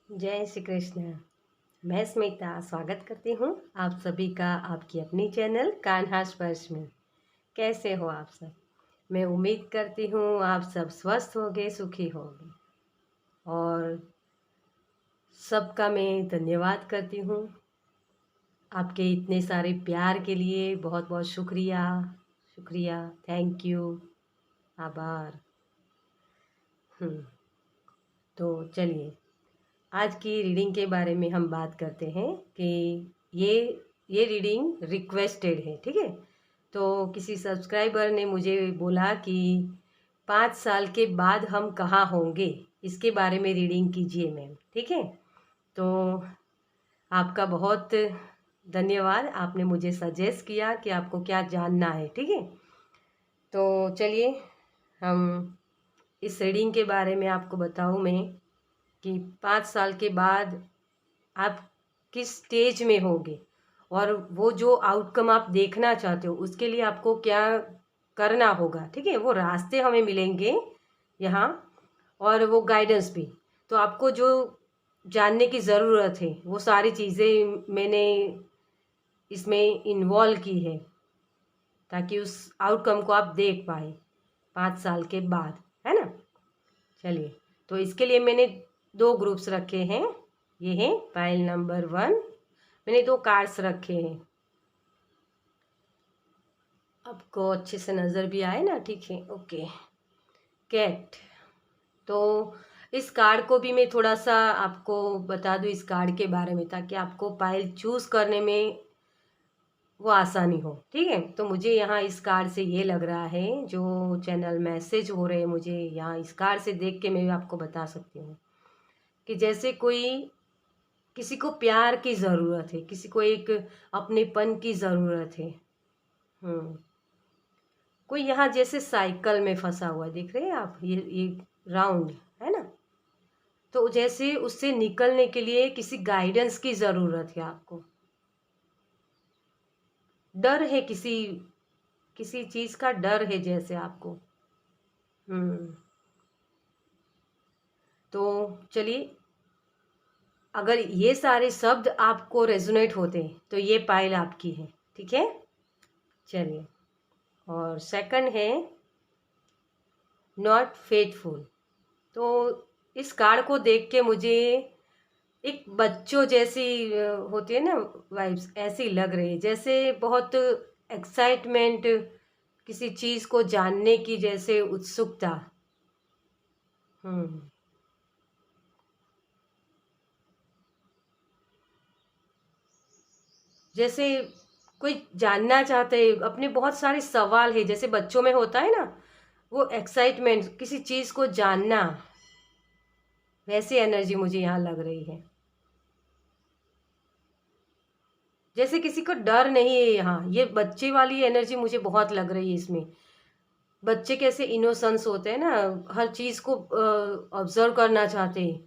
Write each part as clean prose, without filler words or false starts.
जय श्री कृष्ण। मैं स्मिता स्वागत करती हूँ आप सभी का आपकी अपनी चैनल कान्हा स्पर्श में। कैसे हो आप सब? मैं उम्मीद करती हूँ आप सब स्वस्थ होंगे, सुखी होंगे। और सबका मैं धन्यवाद करती हूँ आपके इतने सारे प्यार के लिए। बहुत बहुत शुक्रिया, शुक्रिया, थैंक यू, आभार। तो चलिए आज की रीडिंग के बारे में हम बात करते हैं कि ये ये रीडिंग रिक्वेस्टेड है, ठीक है। तो किसी सब्सक्राइबर ने मुझे बोला कि 5 साल के बाद हम कहाँ होंगे, इसके बारे में रीडिंग कीजिए मैम, ठीक है। तो आपका बहुत धन्यवाद, आपने मुझे सजेस्ट किया कि आपको क्या जानना है, ठीक है। तो चलिए हम इस रीडिंग के बारे में आपको बताऊँ मैं कि 5 साल के बाद आप किस स्टेज में होगे और वो जो आउटकम आप देखना चाहते हो उसके लिए आपको क्या करना होगा, ठीक है। वो रास्ते हमें मिलेंगे यहाँ और वो गाइडेंस भी। तो आपको जो जानने की ज़रूरत है वो सारी चीज़ें मैंने इसमें इन्वॉल्व की है ताकि उस आउटकम को आप देख पाए 5 साल के बाद, है ना। चलिए, तो इसके लिए मैंने 2 ग्रुप्स रखे हैं। ये है पाइल नंबर 1। मैंने 2 कार्ड्स रखे हैं, आपको अच्छे से नज़र भी आए ना, ठीक है, ओके। कैट। तो इस कार्ड को भी मैं थोड़ा सा आपको बता दूं इस कार्ड के बारे में, ताकि आपको पाइल चूज़ करने में वो आसानी हो, ठीक है। तो मुझे यहाँ इस कार्ड से ये लग रहा है, जो चैनल मैसेज हो रहे हैं मुझे यहाँ इस कार्ड से देख के मैं आपको बता सकती हूँ कि जैसे कोई किसी को प्यार की ज़रूरत है, किसी को एक अपनेपन की ज़रूरत है। कोई यहाँ जैसे साइकिल में फंसा हुआ दिख रहे हैं आप, ये राउंड है ना। तो जैसे उससे निकलने के लिए किसी गाइडेंस की ज़रूरत है आपको। डर है, किसी किसी चीज़ का डर है जैसे आपको। तो चलिए, अगर ये सारे शब्द आपको रेजोनेट होते हैं तो ये पाइल आपकी है, ठीक है। चलिए, और सेकंड है नॉट फेथफुल। तो इस कार्ड को देख के मुझे एक बच्चों जैसी होती है ना वाइब्स, ऐसी लग रही है, जैसे बहुत एक्साइटमेंट, किसी चीज़ को जानने की जैसे उत्सुकता। हम्म जैसे कोई जानना चाहते हैं, अपने बहुत सारे सवाल है, जैसे बच्चों में होता है ना वो एक्साइटमेंट, किसी चीज़ को जानना, वैसी एनर्जी मुझे यहाँ लग रही है। जैसे किसी को डर नहीं है यहाँ, ये बच्चे वाली एनर्जी मुझे बहुत लग रही है इसमें। बच्चे कैसे इनोसेंस होते हैं ना, हर चीज़ को ऑब्जर्व करना चाहते हैं,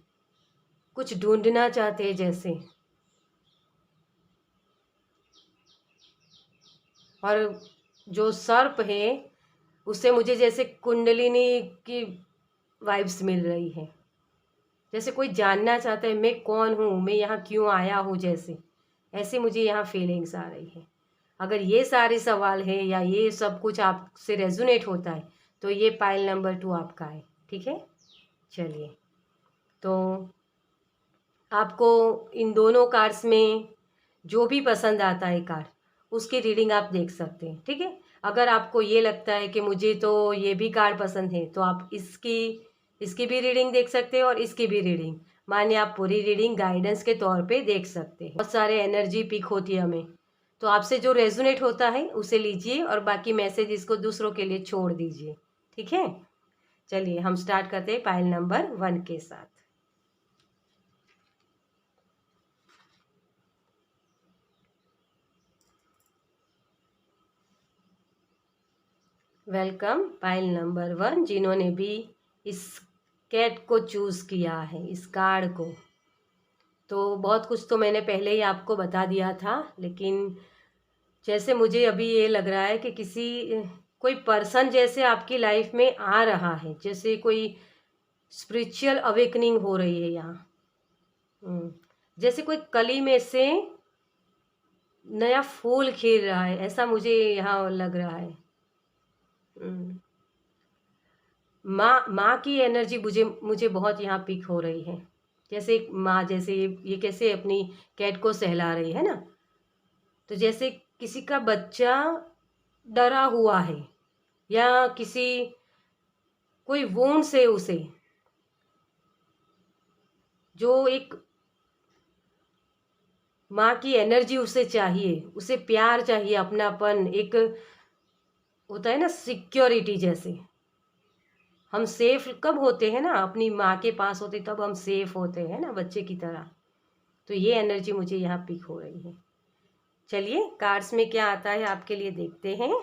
कुछ ढूंढना चाहते हैं जैसे। और जो सर्प है उससे मुझे जैसे कुंडलिनी की वाइब्स मिल रही है, जैसे कोई जानना चाहता है मैं कौन हूँ, मैं यहाँ क्यों आया हूँ, जैसे ऐसे मुझे यहाँ फीलिंग्स आ रही है। अगर ये सारे सवाल है या ये सब कुछ आपसे रेजोनेट होता है तो ये पाइल नंबर 2 आपका है, ठीक है। चलिए, तो आपको इन दोनों कार्ड्स में जो भी पसंद आता है कार्ड, उसकी रीडिंग आप देख सकते हैं, ठीक है। अगर आपको ये लगता है कि मुझे तो ये भी कार्ड पसंद है तो आप इसकी इसकी भी रीडिंग देख सकते हैं और इसकी भी रीडिंग, मानिए आप पूरी रीडिंग गाइडेंस के तौर पे देख सकते हैं। बहुत सारे एनर्जी पिक होती है हमें, तो आपसे जो रेजोनेट होता है उसे लीजिए और बाकी मैसेज इसको दूसरों के लिए छोड़ दीजिए, ठीक है। चलिए हम स्टार्ट करते हैं पाइल नंबर 1 के साथ। वेलकम पाइल नंबर 1, जिन्होंने भी इस कैट को चूज़ किया है, इस कार्ड को। तो बहुत कुछ तो मैंने पहले ही आपको बता दिया था, लेकिन जैसे मुझे अभी ये लग रहा है कि कोई पर्सन जैसे आपकी लाइफ में आ रहा है, जैसे कोई स्पिरिचुअल अवेकनिंग हो रही है यहाँ। जैसे कोई कली में से नया फूल खिल रहा है, ऐसा मुझे यहाँ लग रहा है। हम्म, माँ की एनर्जी मुझे मुझे बहुत यहाँ पिक हो रही है। जैसे एक माँ, जैसे ये कैसे अपनी कैट को सहला रही है ना, तो जैसे किसी का बच्चा डरा हुआ है या किसी कोई वोंड से उसे जो एक माँ की एनर्जी उसे चाहिए, उसे प्यार चाहिए, अपनापन, एक होता है ना सिक्योरिटी। जैसे हम सेफ कब होते हैं ना, अपनी माँ के पास होते तब हम सेफ होते हैं ना, बच्चे की तरह। तो ये एनर्जी मुझे यहाँ पिक हो रही है। चलिए कार्ड्स में क्या आता है आपके लिए देखते हैं।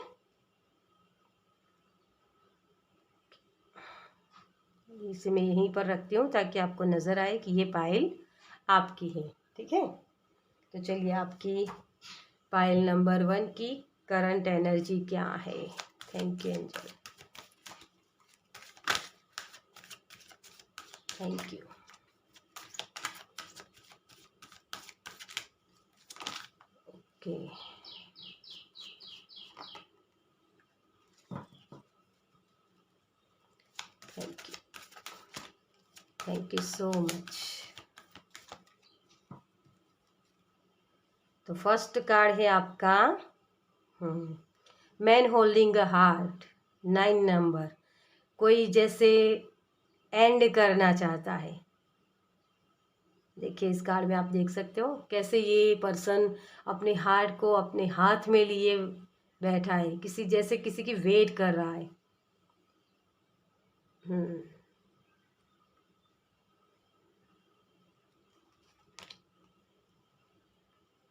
इसे मैं यहीं पर रखती हूँ ताकि आपको नज़र आए कि ये पायल आपकी है। ठीक है, तो चलिए आपकी पायल नंबर 1 की करंट एनर्जी क्या है। Thank you angel, thank you. Okay, thank you so much. तो फर्स्ट कार्ड है आपका man holding a heart, 9 number. कोई जैसे एंड करना चाहता है। देखिए इस कार्ड में आप देख सकते हो कैसे ये पर्सन अपने हार्ट को अपने हाथ में लिए बैठा है, किसी जैसे किसी की वेट कर रहा है।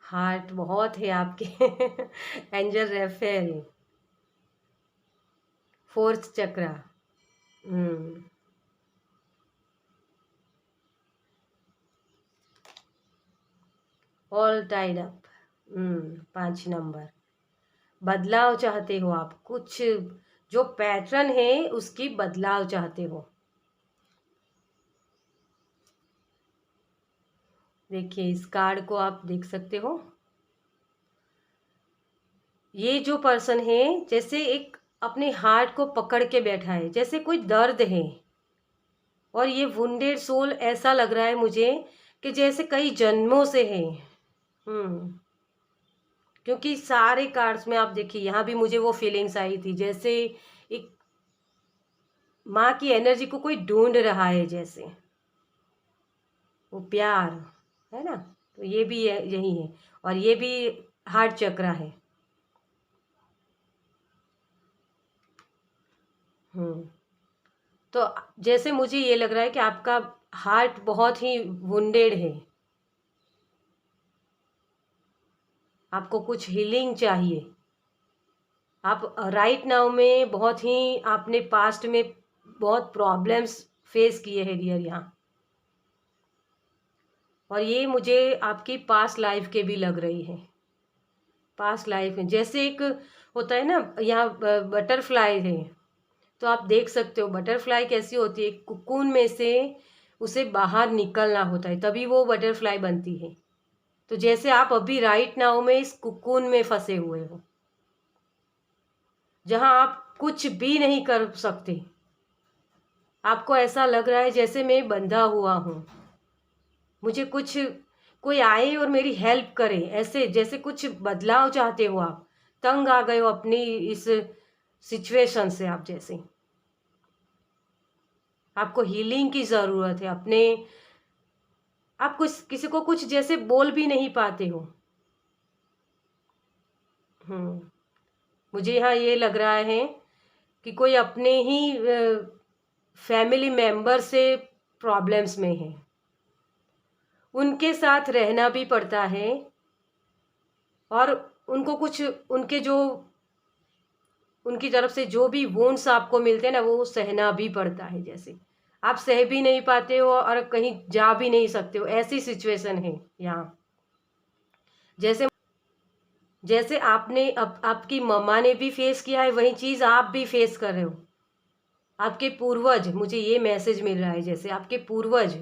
हार्ट बहुत है आपके angel Raphael, 4th chakra. All tied up, 5 number. बदलाव चाहते हो आप, कुछ जो पैटर्न है उसकी बदलाव चाहते हो। देखिए इस कार्ड को आप देख सकते हो, ये जो पर्सन है जैसे एक अपने हार्ट को पकड़ के बैठा है, जैसे कोई दर्द है। और ये वुंडेड सोल ऐसा लग रहा है मुझे कि जैसे कई जन्मों से है। क्योंकि सारे कार्ड्स में आप देखिए यहाँ भी मुझे वो फीलिंग्स आई थी, जैसे एक माँ की एनर्जी को कोई ढूंढ रहा है, जैसे वो प्यार है ना। तो ये भी यही है, और ये भी हार्ट चक्रा है। तो जैसे मुझे ये लग रहा है कि आपका हार्ट बहुत ही वुंडेड है, आपको कुछ हीलिंग चाहिए। आप राइट नाउ में बहुत ही आपने पास्ट में बहुत प्रॉब्लम्स फेस किए हैं डियर यहाँ। और ये मुझे आपकी पास्ट लाइफ के भी लग रही है। पास्ट लाइफ में जैसे एक होता है ना, यहाँ बटरफ्लाई है, तो आप देख सकते हो बटरफ्लाई कैसी होती है, कुकून में से उसे बाहर निकलना होता है तभी वो बटरफ्लाई बनती है। तो जैसे आप अभी राइट नाउ में इस कुकून में फंसे हुए हो, जहां आप कुछ भी नहीं कर सकते। आपको ऐसा लग रहा है जैसे मैं बंधा हुआ हूँ, मुझे कुछ कोई आए और मेरी हेल्प करे, ऐसे जैसे कुछ बदलाव चाहते हो आप। तंग आ गए हो अपनी इस सिचुएशन से, आप जैसे आपको हीलिंग की ज़रूरत है अपने। आप कुछ किसी को कुछ जैसे बोल भी नहीं पाते हो। मुझे यहाँ ये लग रहा है कि कोई अपने ही फैमिली मेंबर से प्रॉब्लम्स में है, उनके साथ रहना भी पड़ता है। और उनको कुछ उनके जो उनकी तरफ से जो भी वोन्स आपको मिलते हैं ना, वो सहना भी पड़ता है। जैसे आप सह भी नहीं पाते हो और कहीं जा भी नहीं सकते हो, ऐसी सिचुएशन है यहाँ। जैसे जैसे आपने आपकी मम्मा ने भी फेस किया है, वही चीज़ आप भी फेस कर रहे हो। आपके पूर्वज, मुझे ये मैसेज मिल रहा है जैसे आपके पूर्वज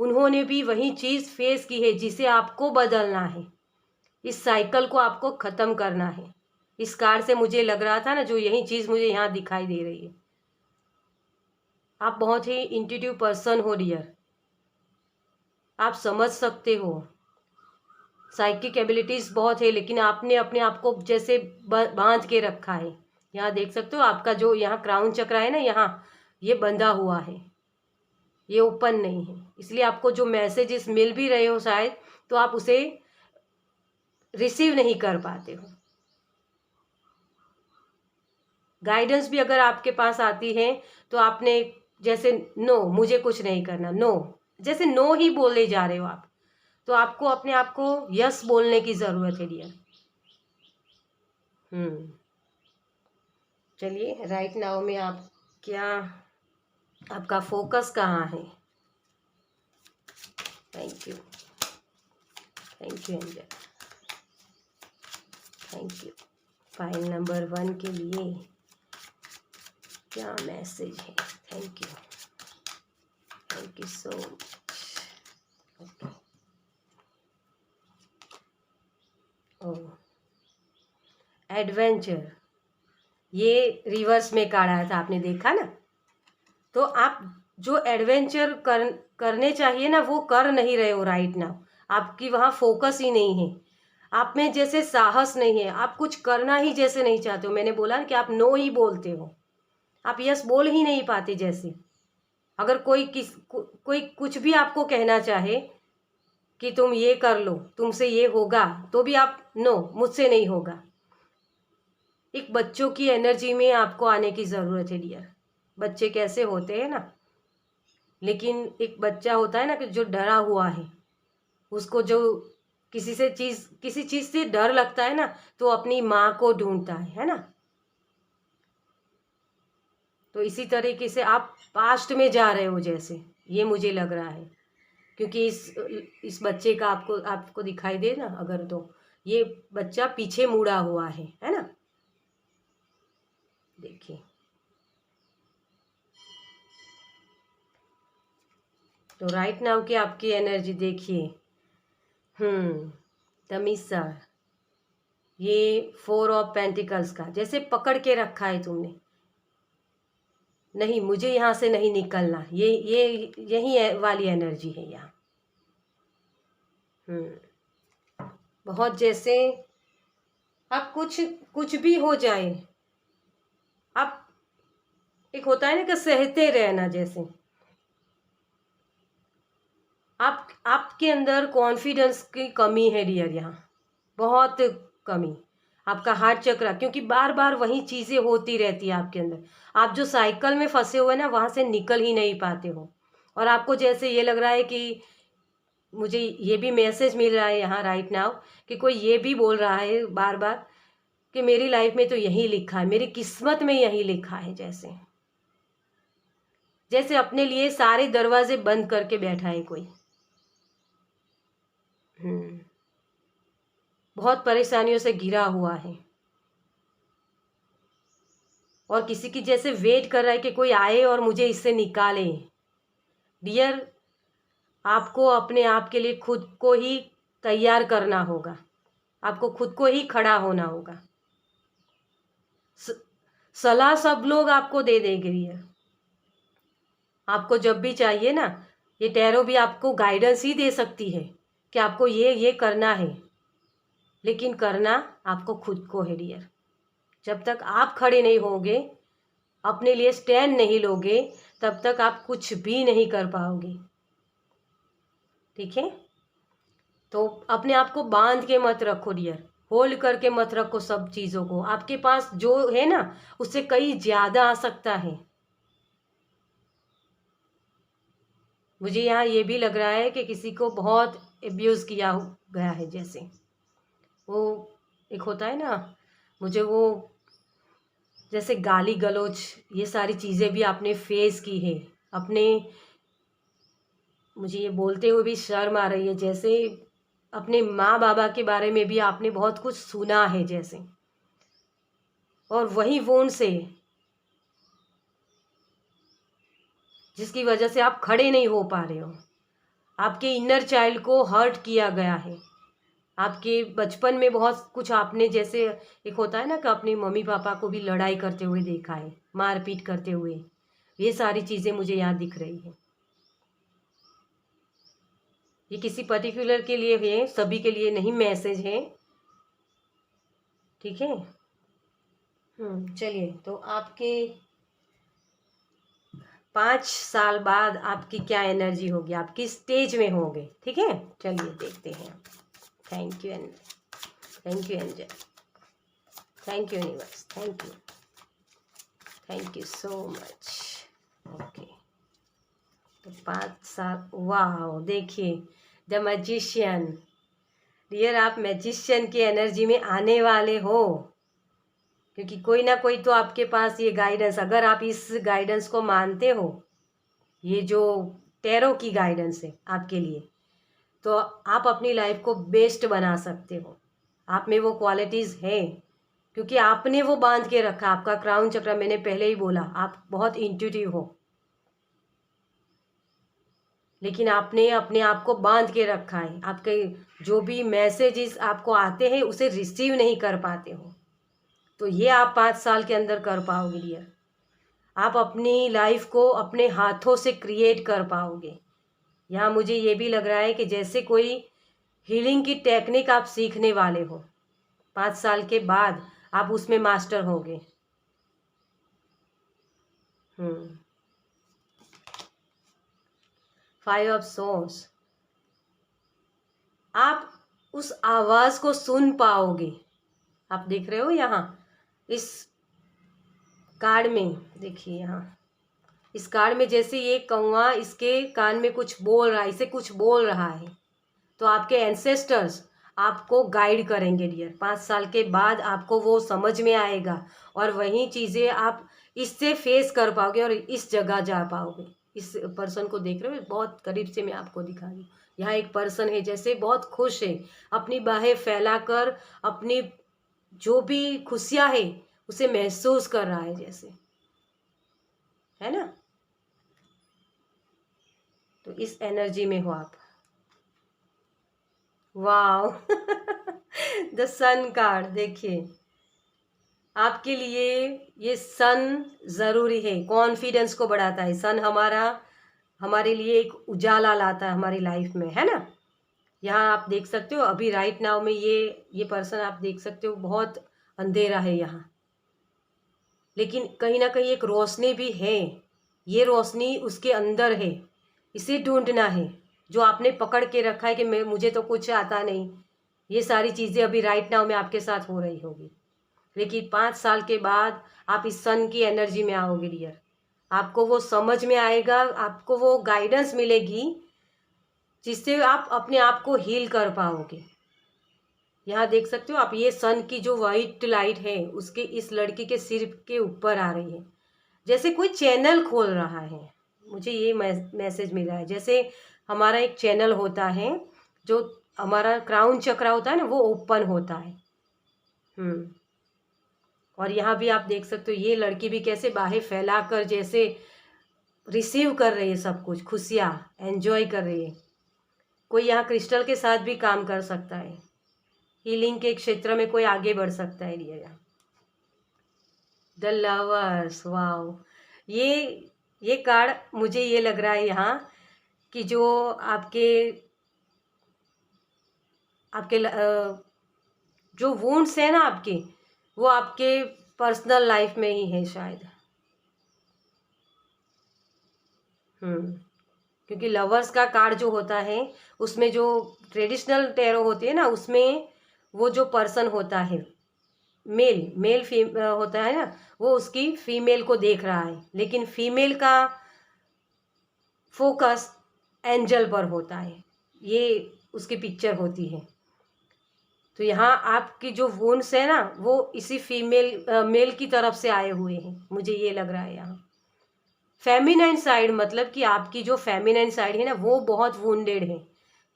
उन्होंने भी वही चीज़ फेस की है जिसे आपको बदलना है। इस साइकिल को आपको ख़त्म करना है। इस कार्ड से मुझे लग रहा था ना, जो यही चीज़ मुझे यहाँ दिखाई दे रही है। आप बहुत ही इंट्यूटिव पर्सन हो डियर, आप समझ सकते हो, साइकिक एबिलिटीज़ बहुत है, लेकिन आपने अपने आप को जैसे बांध के रखा है। यहाँ देख सकते हो आपका जो यहाँ क्राउन चक्र है ना, यहाँ ये बंधा हुआ है, ये ओपन नहीं है। इसलिए आपको जो मैसेजेस मिल भी रहे हो शायद, तो आप उसे रिसीव नहीं कर पाते हो। गाइडेंस भी अगर आपके पास आती है तो आपने जैसे नो, मुझे कुछ नहीं करना, नो, जैसे नो ही बोले जा रहे हो आप। तो आपको अपने आप को यस बोलने की ज़रूरत है डियर। चलिए, राइट नाउ में आप क्या, आपका फोकस कहाँ है? Thank you, thank you angel, thank you. File number 1 के लिए क्या मैसेज है? Thank you so much. Okay, oh, adventure, ये रिवर्स में कार्ड आया था, आपने देखा ना। तो आप जो एडवेंचर करने चाहिए ना, वो कर नहीं रहे हो राइट नाउ। आपकी वहाँ फोकस ही नहीं है, आप में जैसे साहस नहीं है, आप कुछ करना ही जैसे नहीं चाहते हो। मैंने बोला ना कि आप नो ही बोलते हो, आप यस बोल ही नहीं पाते। जैसे अगर कोई कुछ भी आपको कहना चाहे कि तुम ये कर लो, तुमसे ये होगा, तो भी आप नो, मुझसे नहीं होगा। एक बच्चों की एनर्जी में आपको आने की ज़रूरत है डियर। बच्चे कैसे होते हैं ना, लेकिन एक बच्चा होता है ना कि जो डरा हुआ है, उसको जो किसी चीज़ से डर लगता है ना, तो अपनी माँ को ढूंढता है ना। तो इसी तरीके से आप पास्ट में जा रहे हो जैसे, ये मुझे लग रहा है। क्योंकि इस बच्चे का आपको दिखाई दे ना अगर, तो ये बच्चा पीछे मुड़ा हुआ है ना। देखिए, तो राइट नाउ की आपकी एनर्जी देखिए। तमीसा, ये 4 ऑफ पेंटिकल्स का जैसे पकड़ के रखा है तुमने, नहीं मुझे यहाँ से नहीं निकलना, ये यही वाली एनर्जी है यहाँ। बहुत जैसे आप कुछ भी हो जाए, आप एक होता है ना कि सहते रहना, जैसे आपके अंदर कॉन्फिडेंस की कमी है डियर, यहाँ बहुत कमी। आपका हार्ट चक्र, क्योंकि बार बार वही चीज़ें होती रहती है आपके अंदर। आप जो साइकिल में फंसे हुए ना, वहाँ से निकल ही नहीं पाते हो। और आपको जैसे ये लग रहा है कि मुझे ये भी मैसेज मिल रहा है यहाँ राइट नाउ, कि कोई ये भी बोल रहा है बार बार कि मेरी लाइफ में तो यही लिखा है, मेरी किस्मत में यही लिखा है। जैसे अपने लिए सारे दरवाजे बंद करके बैठा है कोई। बहुत परेशानियों से घिरा हुआ है, और किसी की जैसे वेट कर रहा है कि कोई आए और मुझे इससे निकाले। डियर, आपको अपने आप के लिए खुद को ही तैयार करना होगा, आपको खुद को ही खड़ा होना होगा। सलाह सब लोग आपको दे देंगे डियर, आपको जब भी चाहिए ना, ये टैरो भी आपको गाइडेंस ही दे सकती है कि आपको ये करना है, लेकिन करना आपको खुद को है डियर। जब तक आप खड़े नहीं होंगे, अपने लिए स्टैंड नहीं लोगे, तब तक आप कुछ भी नहीं कर पाओगे। ठीक है, तो अपने आप को बांध के मत रखो डियर, होल्ड करके मत रखो सब चीज़ों को। आपके पास जो है ना, उससे कई ज़्यादा आ सकता है। मुझे यहाँ ये भी लग रहा है कि किसी को बहुत एब्यूज़ किया गया है, जैसे वो एक होता है ना, मुझे वो जैसे गाली गलौज, ये सारी चीज़ें भी आपने फेस की है अपने। मुझे ये बोलते हुए भी शर्म आ रही है, जैसे अपने माँ बाबा के बारे में भी आपने बहुत कुछ सुना है जैसे, और वही वोंड से जिसकी वजह से आप खड़े नहीं हो पा रहे हो। आपके इनर चाइल्ड को हर्ट किया गया है। आपके बचपन में बहुत कुछ आपने, जैसे एक होता है ना कि अपनी मम्मी पापा को भी लड़ाई करते हुए देखा है, मारपीट करते हुए, ये सारी चीज़ें मुझे यहाँ दिख रही है। ये किसी पर्टिकुलर के लिए है, सभी के लिए नहीं मैसेज है, ठीक है। चलिए, तो आपके 5 साल बाद आपकी क्या एनर्जी होगी, आप किस स्टेज में होंगे, ठीक है। चलिए देखते हैं। Thank you angel, thank you angel, thank you universe, thank you so much. Okay, तो 5 साल, वाह, देखिए द मैजिशियन। डियर, आप मैजिशियन की एनर्जी में आने वाले हो, क्योंकि कोई ना कोई तो आपके पास ये गाइडेंस, अगर आप इस गाइडेंस को मानते हो, ये जो टैरो की गाइडेंस है आपके लिए, तो आप अपनी लाइफ को बेस्ट बना सकते हो। आप में वो क्वालिटीज़ है, क्योंकि आपने वो बांध के रखा। आपका क्राउन चक्र, मैंने पहले ही बोला, आप बहुत इंट्यूटिव हो, लेकिन आपने अपने आप को बांध के रखा है। आपके जो भी मैसेजेस आपको आते हैं उसे रिसीव नहीं कर पाते हो, तो ये आप 5 साल के अंदर कर पाओगे डियर। आप अपनी लाइफ को अपने हाथों से क्रिएट कर पाओगे। यहाँ मुझे ये भी लग रहा है कि जैसे कोई हीलिंग की टेक्निक आप सीखने वाले हो, 5 साल के बाद आप उसमें मास्टर होगे। 5 ऑफ सोर्स, आप उस आवाज़ को सुन पाओगे। आप देख रहे हो यहाँ इस कार्ड में, देखिए यहाँ इस कार्ड में, जैसे ये कौवा इसके कान में कुछ बोल रहा है, इसे कुछ बोल रहा है, तो आपके एंसेस्टर्स आपको गाइड करेंगे डियर। 5 साल के बाद आपको वो समझ में आएगा, और वही चीज़ें आप इससे फेस कर पाओगे और इस जगह जा पाओगे। इस पर्सन को देख रहे हो, बहुत करीब से मैं आपको दिखा रही हूँ। यहाँ एक पर्सन है, जैसे बहुत खुश है, अपनी बाहें फैलाकर अपनी जो भी खुशियाँ है उसे महसूस कर रहा है, जैसे, है ना। तो इस एनर्जी में हो आप। वाओ द सन कार्ड, देखिए आपके लिए ये सन ज़रूरी है, कॉन्फिडेंस को बढ़ाता है। सन हमारे लिए एक उजाला लाता है हमारी लाइफ में, है ना। यहाँ आप देख सकते हो, अभी राइट नाउ में ये पर्सन आप देख सकते हो, बहुत अंधेरा है यहाँ, लेकिन कहीं ना कहीं एक रोशनी भी है। ये रोशनी उसके अंदर है, इसे ढूंढना है। जो आपने पकड़ के रखा है कि मुझे तो कुछ आता नहीं, ये सारी चीज़ें अभी राइट नाउ में आपके साथ हो रही होगी, लेकिन 5 साल के बाद आप इस सन की एनर्जी में आओगे डियर। आपको वो समझ में आएगा, आपको वो गाइडेंस मिलेगी, जिससे आप अपने आप को हील कर पाओगे। यहाँ देख सकते हो आप, ये सन की जो वाइट लाइट है उसके इस लड़की के सिर के ऊपर आ रही है, जैसे कोई चैनल खोल रहा है। मुझे ये मैसेज मिला है, जैसे हमारा एक चैनल होता है, जो हमारा क्राउन चक्र होता है ना, वो ओपन होता है। और यहाँ भी आप देख सकते हो, ये लड़की भी कैसे बाहें फैलाकर जैसे रिसीव कर रही है सब कुछ, खुशियाँ एंजॉय कर रही है। कोई यहाँ क्रिस्टल के साथ भी काम कर सकता है, हीलिंग के क्षेत्र में कोई आगे बढ़ सकता है। यहाँ द लवर्स, वाओ, ये कार्ड मुझे ये लग रहा है यहाँ कि जो आपके जो वुंड्स है ना आपके, वो आपके पर्सनल लाइफ में ही है शायद। क्योंकि लवर्स का कार्ड जो होता है, उसमें जो ट्रेडिशनल टैरो होती है ना, उसमें वो जो पर्सन होता है, मेल होता है ना, वो उसकी फीमेल को देख रहा है, लेकिन फीमेल का फोकस एंजल पर होता है, ये उसकी पिक्चर होती है। तो यहाँ आपकी जो वुंड्स है ना, वो इसी मेल की तरफ से आए हुए हैं, मुझे ये लग रहा है यहाँ। फेमिनाइन साइड, मतलब कि आपकी जो फेमिनाइन साइड है ना, वो बहुत वुंडेड है।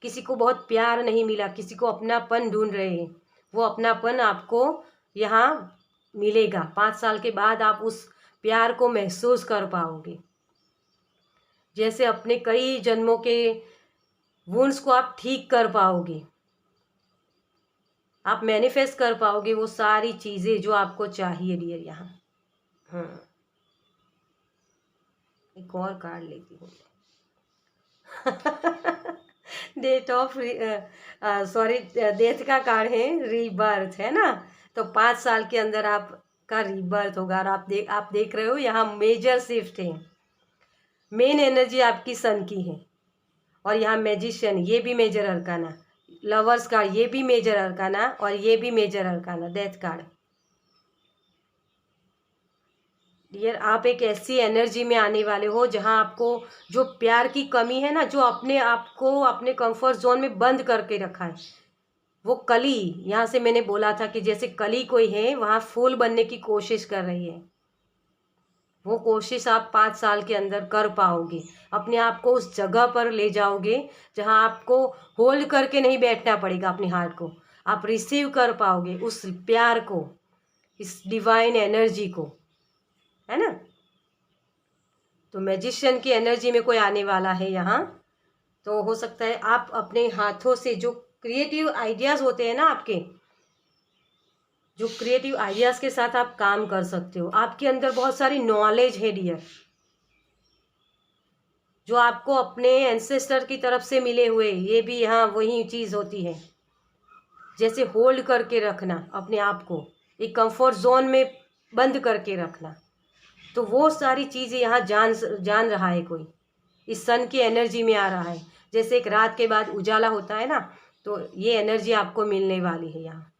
किसी को बहुत प्यार नहीं मिला, किसी को अपनापन ढूंढ रहे हैं, वो अपनापन आपको यहाँ मिलेगा। 5 साल के बाद आप उस प्यार को महसूस कर पाओगे, जैसे अपने कई जन्मों के वुंड्स को आप ठीक कर पाओगे, आप मैनिफेस्ट कर पाओगे वो सारी चीज़ें जो आपको चाहिए डियर यहाँ। एक और कार्ड लेती हूँ। डेट ऑफ सॉरी डेथ का कार्ड है, रीबर्थ है ना। तो 5 साल के अंदर आपका रीबर्थ होगा। और आप देख रहे हो यहाँ मेजर शिफ्ट है। मेन एनर्जी आपकी सन की है। और यहाँ मैजिशियन, ये भी मेजर अरकाना। लवर्स कार्ड, ये भी मेजर अरकाना और ये भी major arcana, death card. Dear, आप एक ऐसी एनर्जी में आने वाले हो जहां आपको जो प्यार की कमी है ना, जो अपने आप को अपने कंफर्ट जोन में बंद करके रखा है, वो कली, यहाँ से मैंने बोला था कि जैसे कली कोई है वहाँ फूल बनने की कोशिश कर रही है। वो कोशिश आप 5 साल के अंदर कर पाओगे। अपने आप को उस जगह पर ले जाओगे जहाँ आपको होल्ड करके नहीं बैठना पड़ेगा अपने हार्ट को। आप रिसीव कर पाओगे उस प्यार को, इस डिवाइन एनर्जी को, है ना। तो मैजिशियन की एनर्जी में कोई आने वाला है यहाँ। तो हो सकता है आप अपने हाथों से जो क्रिएटिव आइडियाज़ होते हैं ना, आपके जो क्रिएटिव आइडियाज़ के साथ आप काम कर सकते हो। आपके अंदर बहुत सारी नॉलेज है डियर, जो आपको अपने एंसेस्टर की तरफ से मिले हुए, ये भी यहाँ वही चीज़ होती है। जैसे होल्ड करके रखना अपने आप को, एक कंफर्ट जोन में बंद करके रखना। तो वो सारी चीज़ें यहाँ जान रहा है कोई, इस सन की एनर्जी में आ रहा है। जैसे एक रात के बाद उजाला होता है ना, तो ये एनर्जी आपको मिलने वाली है यहाँ।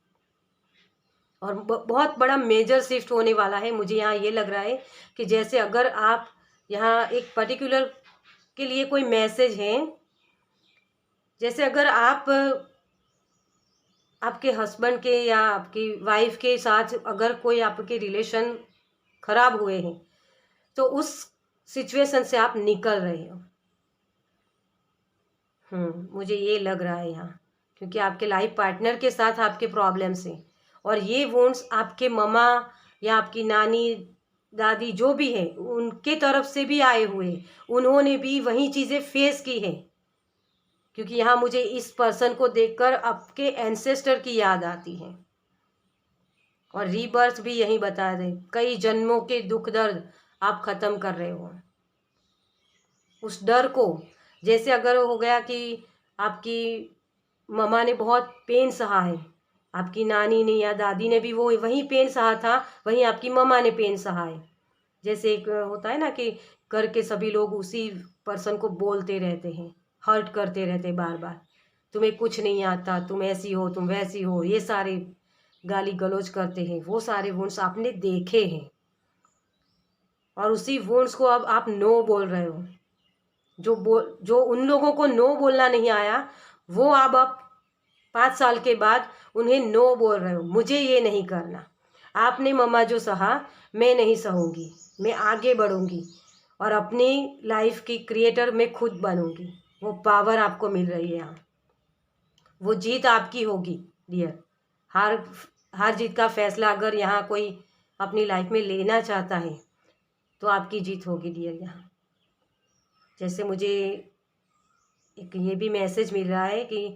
और बहुत बड़ा मेजर शिफ्ट होने वाला है। मुझे यहाँ ये लग रहा है कि जैसे अगर आप यहाँ एक पर्टिकुलर के लिए कोई मैसेज है, जैसे अगर आप आपके हस्बैंड के या आपकी वाइफ के साथ अगर कोई आपके रिलेशन खराब हुए हैं, तो उस सिचुएशन से आप निकल रहे हो। मुझे ये लग रहा है यहाँ, क्योंकि आपके लाइफ पार्टनर के साथ आपके प्रॉब्लम्स हैं। और ये वुंड्स आपके ममा या आपकी नानी दादी जो भी है उनके तरफ से भी आए हुए, उन्होंने भी वही चीज़ें फेस की है। क्योंकि यहाँ मुझे इस पर्सन को देखकर आपके एंसेस्टर की याद आती है। और रीबर्थ भी यही बता रहे, कई जन्मों के दुख दर्द आप ख़त्म कर रहे हो। उस डर को, जैसे अगर हो गया कि आपकी ममा ने बहुत पेन सहा है, आपकी नानी ने या दादी ने भी वो वही पेन सहा था, वहीं आपकी ममा ने पेन सहा है। जैसे एक होता है ना कि घर के सभी लोग उसी पर्सन को बोलते रहते हैं, हर्ट करते रहते हैं बार बार, तुम्हें कुछ नहीं आता, तुम ऐसी हो, तुम वैसी हो, ये सारे गाली गलौज करते हैं। वो सारे वुंड्स आपने देखे हैं और उसी वुंड्स को अब आप नो बोल रहे हो। जो उन लोगों को नो बोलना नहीं आया, वो अब आप 5 साल के बाद उन्हें नो बोल रहे हो, मुझे ये नहीं करना। आपने मम्मा जो सहा, मैं नहीं सहूँगी, मैं आगे बढ़ूँगी और अपनी लाइफ की क्रिएटर मैं खुद बनूँगी। वो पावर आपको मिल रही है यहाँ, वो जीत आपकी होगी डियर। हार हार जीत का फैसला अगर यहाँ कोई अपनी लाइफ में लेना चाहता है तो आपकी जीत होगी डियर यहाँ। जैसे मुझे एक ये भी मैसेज मिल रहा है कि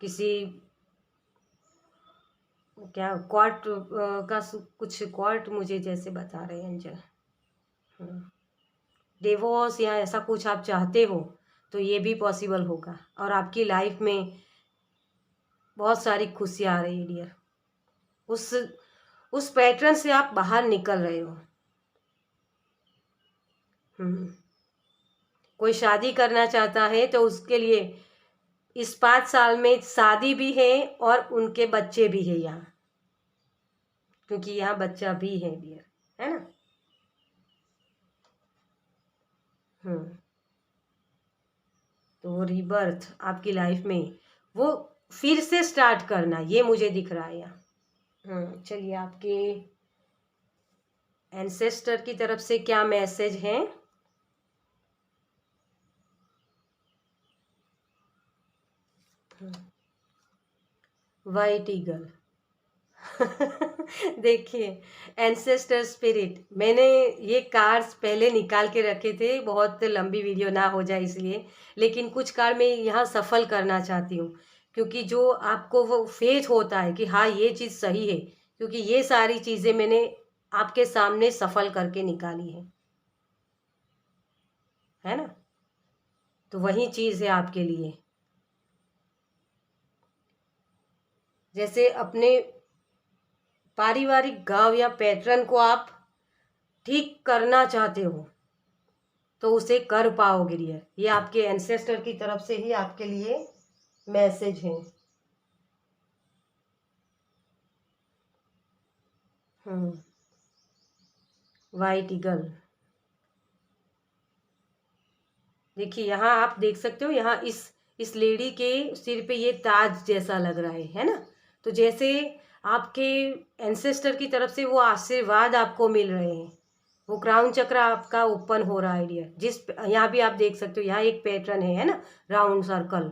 किसी क्या क्वार्ट का कुछ क्वार्ट मुझे जैसे बता रहे हैं एंजल, डिवोर्स या ऐसा कुछ आप चाहते हो तो ये भी पॉसिबल होगा। और आपकी लाइफ में बहुत सारी खुशियाँ आ रही है डियर। उस पैटर्न से आप बाहर निकल रहे हो। कोई शादी करना चाहता है तो उसके लिए इस 5 साल में शादी भी है और उनके बच्चे भी है यहाँ, क्योंकि यहाँ बच्चा भी है डियर, है ना। तो वो रीबर्थ आपकी लाइफ में वो फिर से स्टार्ट करना, ये मुझे दिख रहा है यहाँ। चलिए, आपके एंसेस्टर की तरफ से क्या मैसेज है। वाइट ईगल देखिए, एंसेस्टर स्पिरिट, मैंने ये कार्ड्स पहले निकाल के रखे थे, बहुत लंबी वीडियो ना हो जाए इसलिए, लेकिन कुछ कार्ड मैं यहाँ सफल करना चाहती हूँ, क्योंकि जो आपको वो फेथ होता है कि हाँ ये चीज़ सही है, क्योंकि ये सारी चीज़ें मैंने आपके सामने सफल करके निकाली है ना? तो वही चीज़ है आपके लिए। जैसे अपने पारिवारिक घाव या पैटर्न को आप ठीक करना चाहते हो तो उसे कर पाओगे डियर। ये आपके एंसेस्टर की तरफ से ही आपके लिए मैसेज है। वाइट ईगल, देखिए यहाँ आप देख सकते हो, यहाँ इस लेडी के सिर पे ये ताज जैसा लग रहा है ना? तो जैसे आपके एंसेस्टर की तरफ से वो आशीर्वाद आपको मिल रहे हैं, वो क्राउन चक्र आपका ओपन हो रहा है डियर। जिस यहाँ भी आप देख सकते हो, यहाँ एक पैटर्न है ना, राउंड सर्कल,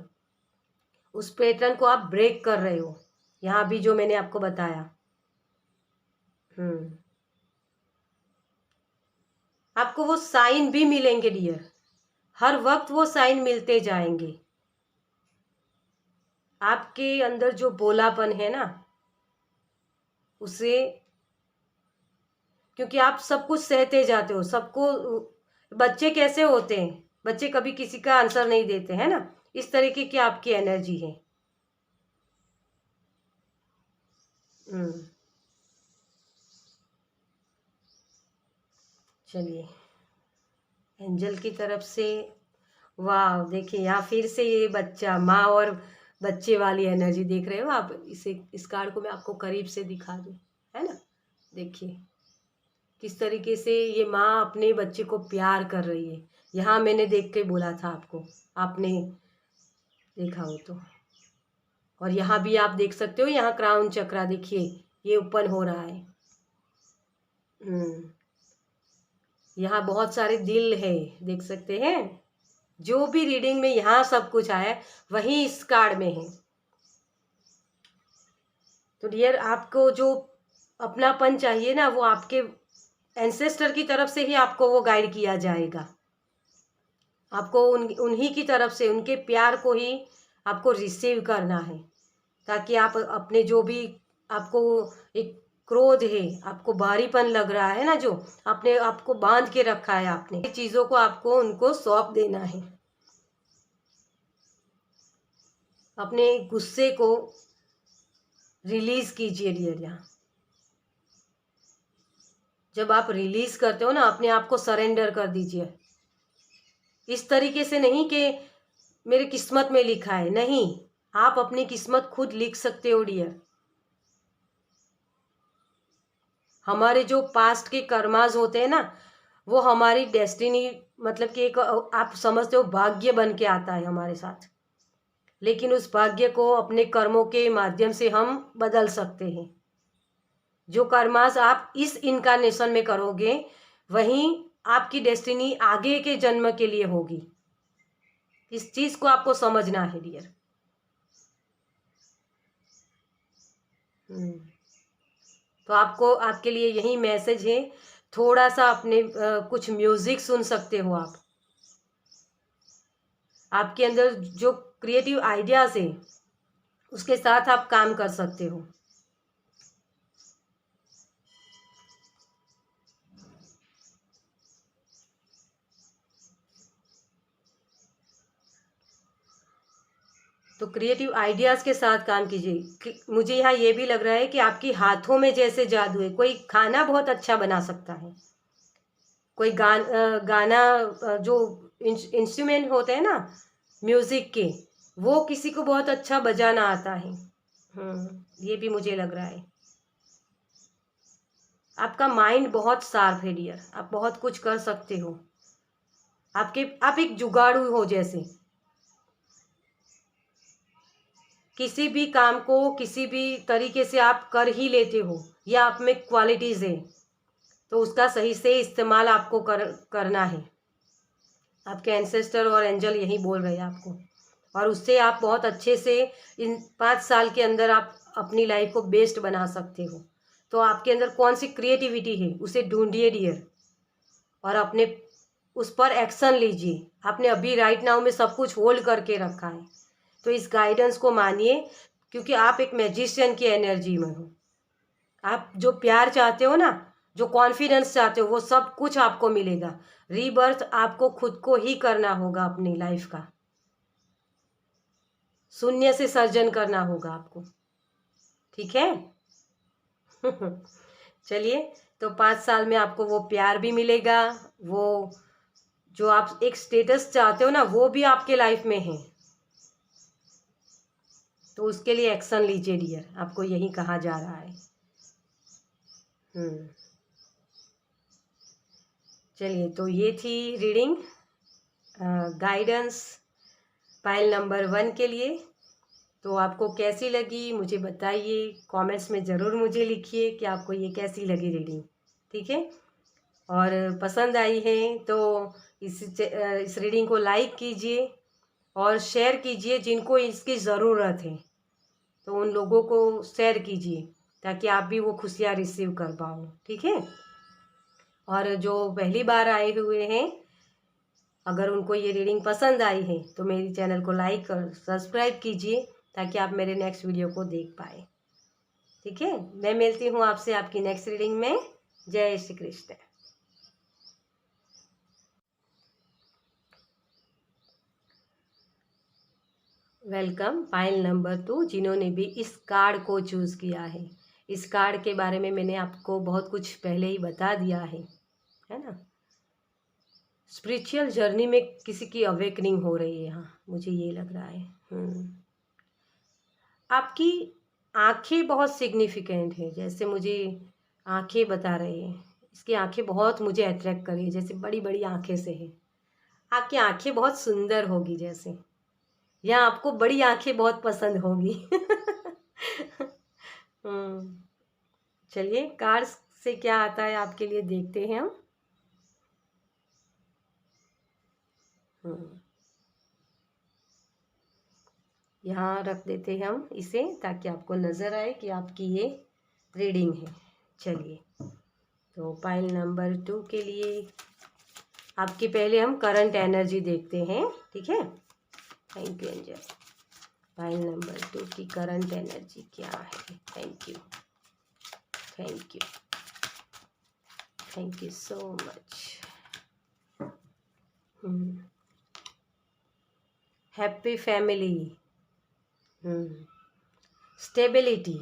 उस पैटर्न को आप ब्रेक कर रहे हो, यहाँ भी जो मैंने आपको बताया। आपको वो साइन भी मिलेंगे डियर, हर वक्त वो साइन मिलते जाएंगे। आपके अंदर जो भोलापन है ना, उसे, क्योंकि आप सब कुछ सहते जाते हो, सबको, बच्चे कैसे होते हैं, बच्चे कभी किसी का आंसर नहीं देते हैं ना, इस तरीके की आपकी एनर्जी है। चलिए, एंजल की तरफ से, वाह देखिए यहाँ फिर से ये बच्चा, माँ और बच्चे वाली एनर्जी देख रहे हो आप। इस कार्ड को मैं आपको करीब से दिखा दूँ, है ना? देखिए किस तरीके से ये माँ अपने बच्चे को प्यार कर रही है। यहाँ मैंने देख के बोला था आपको, आपने देखा हो तो। और यहाँ भी आप देख सकते हो, यहाँ क्राउन चक्रा देखिए ये ओपन हो रहा है। यहाँ बहुत सारे दिल है, देख सकते हैं। जो भी रीडिंग में यहाँ सब कुछ आया वही इस कार्ड में है। तो डियर, आपको जो अपनापन चाहिए ना, वो आपके एंसेस्टर की तरफ से ही आपको वो गाइड किया जाएगा। आपको उन्हीं की तरफ से, उनके प्यार को ही आपको रिसीव करना है, ताकि आप अपने जो भी आपको एक क्रोध है, आपको भारीपन लग रहा है ना, जो आपने आपको बांध के रखा है, आपने चीज़ों को आपको उनको सौंप देना है। अपने गुस्से को रिलीज कीजिए डियर। यहाँ जब आप रिलीज करते हो ना, अपने आप को सरेंडर कर दीजिए। इस तरीके से नहीं कि मेरे किस्मत में लिखा है, नहीं, आप अपनी किस्मत खुद लिख सकते हो डियर। हमारे जो पास्ट के कर्मास होते हैं ना, वो हमारी डेस्टिनी, मतलब कि एक आप समझते हो भाग्य बन के आता है हमारे साथ, लेकिन उस भाग्य को अपने कर्मों के माध्यम से हम बदल सकते हैं। जो कर्मास आप इस इनकारनेशन में करोगे, वहीं आपकी डेस्टिनी आगे के जन्म के लिए होगी। इस चीज़ को आपको समझना है डियर। तो आपको, आपके लिए यही मैसेज है। थोड़ा सा अपने कुछ म्यूजिक सुन सकते हो आप। आपके अंदर जो क्रिएटिव आइडियाज है, उसके साथ आप काम कर सकते हो। तो क्रिएटिव आइडियाज़ के साथ काम कीजिए। मुझे यहाँ ये भी लग रहा है कि आपके हाथों में जैसे जादू है। कोई खाना बहुत अच्छा बना सकता है, कोई गाना जो इंस्ट्रूमेंट होते हैं ना म्यूज़िक के, वो किसी को बहुत अच्छा बजाना आता है। ये भी मुझे लग रहा है। आपका माइंड बहुत शार्प है डियर, आप बहुत कुछ कर सकते हो। आप एक जुगाड़ू हो जैसे, किसी भी काम को किसी भी तरीके से आप कर ही लेते हो, या आप में क्वालिटीज़ है, तो उसका सही से इस्तेमाल आपको करना है। आपके एंसेस्टर और एंजल यही बोल रहे हैं आपको, और उससे आप बहुत अच्छे से इन 5 साल के अंदर आप अपनी लाइफ को बेस्ट बना सकते हो। तो आपके अंदर कौन सी क्रिएटिविटी है उसे ढूंढिए डियर, और अपने उस पर एक्शन लीजिए। आपने अभी राइट नाउ में सब कुछ होल्ड करके रखा है, तो इस गाइडेंस को मानिए, क्योंकि आप एक मैजिशियन की एनर्जी में हो। आप जो प्यार चाहते हो ना, जो कॉन्फिडेंस चाहते हो, वो सब कुछ आपको मिलेगा। रीबर्थ आपको खुद को ही करना होगा, अपनी लाइफ का शून्य से सर्जन करना होगा आपको, ठीक है। चलिए, तो 5 साल में आपको वो प्यार भी मिलेगा, वो जो आप एक स्टेटस चाहते हो ना, वो भी आपके लाइफ में है। तो उसके लिए एक्शन लीजिए डियर, आपको यही कहा जा रहा है। चलिए, तो ये थी रीडिंग गाइडेंस पाइल नंबर 1 के लिए। तो आपको कैसी लगी मुझे बताइए, कमेंट्स में ज़रूर मुझे लिखिए कि आपको ये कैसी लगी रीडिंग, ठीक है। और पसंद आई है तो इस रीडिंग को लाइक कीजिए और शेयर कीजिए, जिनको इसकी ज़रूरत है तो उन लोगों को शेयर कीजिए, ताकि आप भी वो खुशियाँ रिसीव कर पाओ, ठीक है। और जो पहली बार आए हुए हैं, अगर उनको ये रीडिंग पसंद आई है तो मेरी चैनल को लाइक और सब्सक्राइब कीजिए, ताकि आप मेरे नेक्स्ट वीडियो को देख पाए, ठीक है। मैं मिलती हूँ आपसे आपकी नेक्स्ट रीडिंग में। जय Shri Krishna. Welcome pile number 2, जिन्होंने भी इस कार्ड को चूज़ किया है। इस कार्ड के बारे में मैंने आपको बहुत कुछ पहले ही बता दिया है ना। स्पिरिचुअल जर्नी में किसी की अवेकनिंग हो रही है यहाँ, मुझे ये लग रहा है। आपकी आंखें बहुत सिग्निफिकेंट है, जैसे मुझे आंखें बता रही है। इसकी आंखें बहुत मुझे अट्रैक्ट कर रही है, जैसे बड़ी बड़ी आंखें से है। आपकी आंखें बहुत सुंदर होगी जैसे, या आपको बड़ी आंखें बहुत पसंद होगी। चलिए, कार्ड्स से क्या आता है आपके लिए देखते हैं हम। यहाँ रख देते हैं हम इसे, ताकि आपको नज़र आए कि आपकी ये रीडिंग है। चलिए, तो पाइल नंबर 2 के लिए आपकी पहले हम करंट एनर्जी देखते हैं, ठीक है। Thank you angel. Pile number 2 की करंट एनर्जी क्या है? Thank you, thank you, thank you so much. Happy family, stability,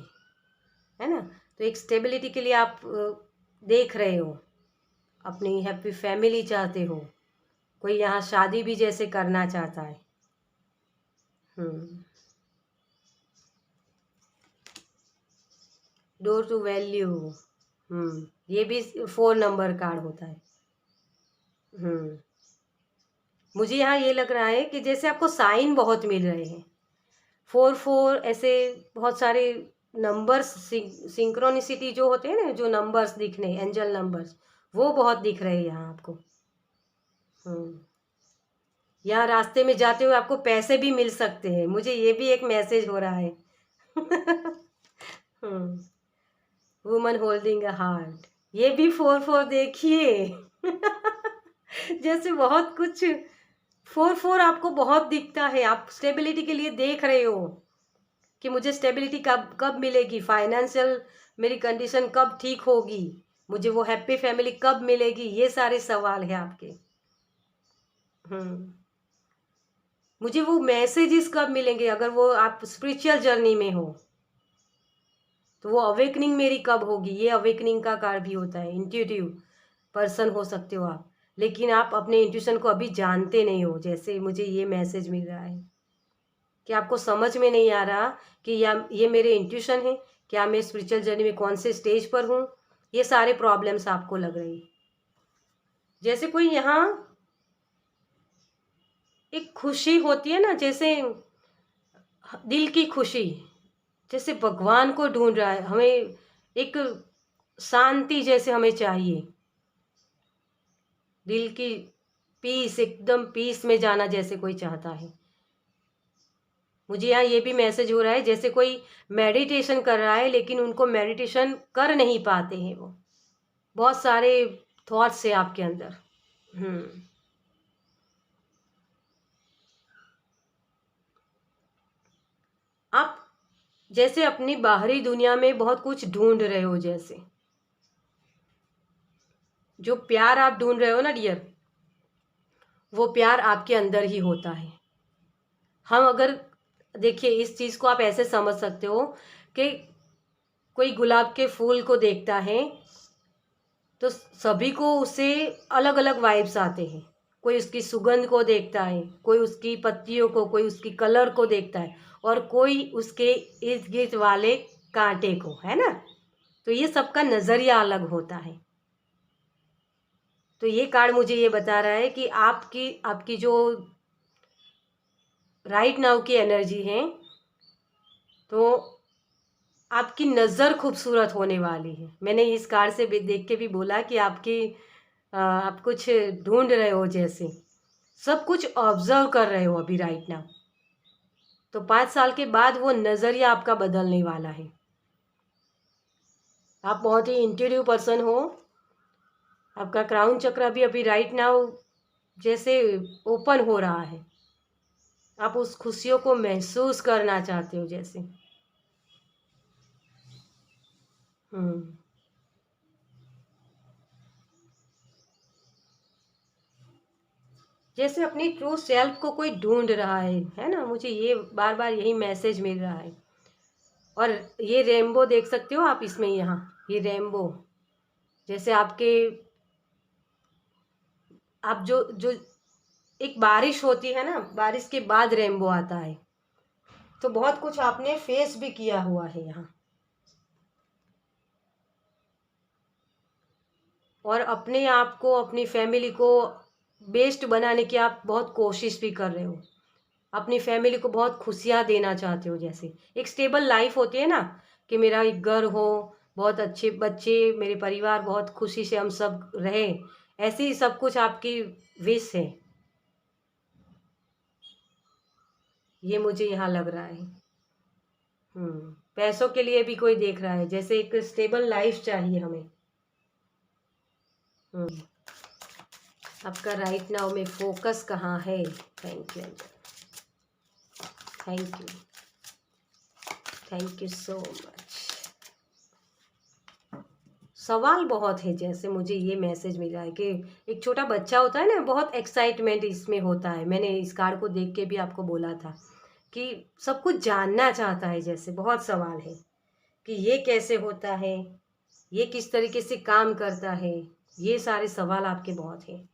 है ना। तो एक स्टेबिलिटी के लिए आप देख रहे हो, अपनी हैप्पी फैमिली चाहते हो। कोई यहाँ शादी भी जैसे करना चाहता है। डोर टू वैल्यू, ये भी 4 नंबर कार्ड होता है। मुझे यहाँ ये लग रहा है कि जैसे आपको साइन बहुत मिल रहे हैं, 4 ऐसे बहुत सारे नंबर्स, सिंक्रोनिसिटी जो होते हैं ना, जो नंबर्स दिखने, एंजल नंबर्स, वो बहुत दिख रहे हैं यहाँ आपको। यहाँ रास्ते में जाते हुए आपको पैसे भी मिल सकते हैं, मुझे ये भी एक मैसेज हो रहा है। वुमन होल्डिंग अ हार्ट, ये भी 4 देखिए। जैसे बहुत कुछ 4 आपको बहुत दिखता है। आप स्टेबिलिटी के लिए देख रहे हो कि मुझे स्टेबिलिटी कब कब मिलेगी, फाइनेंशियल मेरी कंडीशन कब ठीक होगी, मुझे वो हैप्पी फैमिली कब मिलेगी, ये सारे सवाल है आपके। मुझे वो मैसेजेस कब मिलेंगे, अगर वो आप स्पिरिचुअल जर्नी में हो तो वो अवेकनिंग मेरी कब होगी। ये अवेकनिंग का कार्ड भी होता है। इंट्यूटिव पर्सन हो सकते हो आप, लेकिन आप अपने इंट्यूशन को अभी जानते नहीं हो। जैसे मुझे ये मैसेज मिल रहा है कि आपको समझ में नहीं आ रहा कि ये मेरे इंट्यूशन है, क्या मैं स्पिरिचुअल जर्नी में कौन से स्टेज पर हूँ। ये सारे प्रॉब्लम्स आपको लग रही, जैसे कोई यहाँ एक खुशी होती है ना, जैसे दिल की खुशी, जैसे भगवान को ढूंढ रहा है। हमें एक शांति जैसे हमें चाहिए, दिल की पीस, एकदम पीस में जाना जैसे कोई चाहता है। मुझे यहाँ ये भी मैसेज हो रहा है जैसे कोई मेडिटेशन कर रहा है लेकिन उनको मेडिटेशन कर नहीं पाते हैं, वो बहुत सारे थॉट्स है आपके अंदर। आप जैसे अपनी बाहरी दुनिया में बहुत कुछ ढूंढ रहे हो, जैसे जो प्यार आप ढूंढ रहे हो ना डियर, वो प्यार आपके अंदर ही होता है। हम अगर देखिए इस चीज़ को आप ऐसे समझ सकते हो कि कोई गुलाब के फूल को देखता है तो सभी को उससे अलग अलग वाइब्स आते हैं। कोई उसकी सुगंध को देखता है, कोई उसकी पत्तियों को, कोई उसकी कलर को देखता है, और कोई उसके इर्द गिर्द वाले कांटे को, है ना। तो ये सबका नज़रिया अलग होता है। तो ये कार्ड मुझे ये बता रहा है कि आपकी आपकी जो राइट नाउ की एनर्जी है, तो आपकी नज़र खूबसूरत होने वाली है। मैंने इस कार्ड से भी देख के भी बोला कि आप कुछ ढूंढ रहे हो, जैसे सब कुछ ऑब्जर्व कर रहे हो अभी राइट नाउ। तो 5 साल के बाद वो नज़रिया आपका बदलने वाला है। आप बहुत ही इंट्यूटिव पर्सन हो। आपका क्राउन चक्र भी अभी राइट नाउ जैसे ओपन हो रहा है। आप उस खुशियों को महसूस करना चाहते हो जैसे। हम्म जैसे अपनी ट्रू सेल्फ को कोई ढूंढ रहा है ना। मुझे ये बार बार यही मैसेज मिल रहा है। और ये रेनबो देख सकते हो आप इसमें, यहाँ ये रेनबो जैसे आपके आप जो जो एक बारिश होती है ना, बारिश के बाद रेनबो आता है। तो बहुत कुछ आपने फेस भी किया हुआ है यहाँ, और अपने आप को, अपनी फैमिली को बेस्ट बनाने की आप बहुत कोशिश भी कर रहे हो। अपनी फैमिली को बहुत खुशियाँ देना चाहते हो। जैसे एक स्टेबल लाइफ होती है ना, कि मेरा एक घर हो, बहुत अच्छे बच्चे, मेरे परिवार बहुत खुशी से हम सब रहें, ऐसे ही सब कुछ आपकी विश है। ये मुझे यहाँ लग रहा है। पैसों के लिए भी कोई देख रहा है, जैसे एक स्टेबल लाइफ चाहिए हमें। हम्म आपका राइट नाउ में फोकस कहाँ है? Thank you, thank you, thank you so much. सवाल बहुत है, जैसे मुझे ये मैसेज मिला है कि एक छोटा बच्चा होता है ना, बहुत एक्साइटमेंट इसमें होता है। मैंने इस कार्ड को देख के भी आपको बोला था कि सब कुछ जानना चाहता है। जैसे बहुत सवाल है कि ये कैसे होता है, ये किस तरीके से काम करता है। ये सारे सवाल आपके बहुत हैं।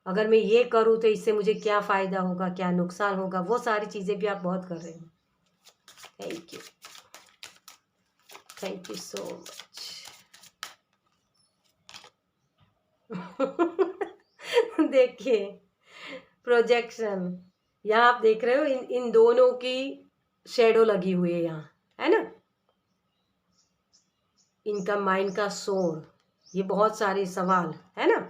अगर मैं ये करूँ तो इससे मुझे क्या फ़ायदा होगा, क्या नुकसान होगा, वो सारी चीज़ें भी आप बहुत कर रहे हो। Thank you, thank you so much. देखिए प्रोजेक्शन, यहाँ आप देख रहे हो इन इन दोनों की शेडो लगी हुई है यहाँ, है ना। इनका माइंड का शोर, ये बहुत सारे सवाल है ना,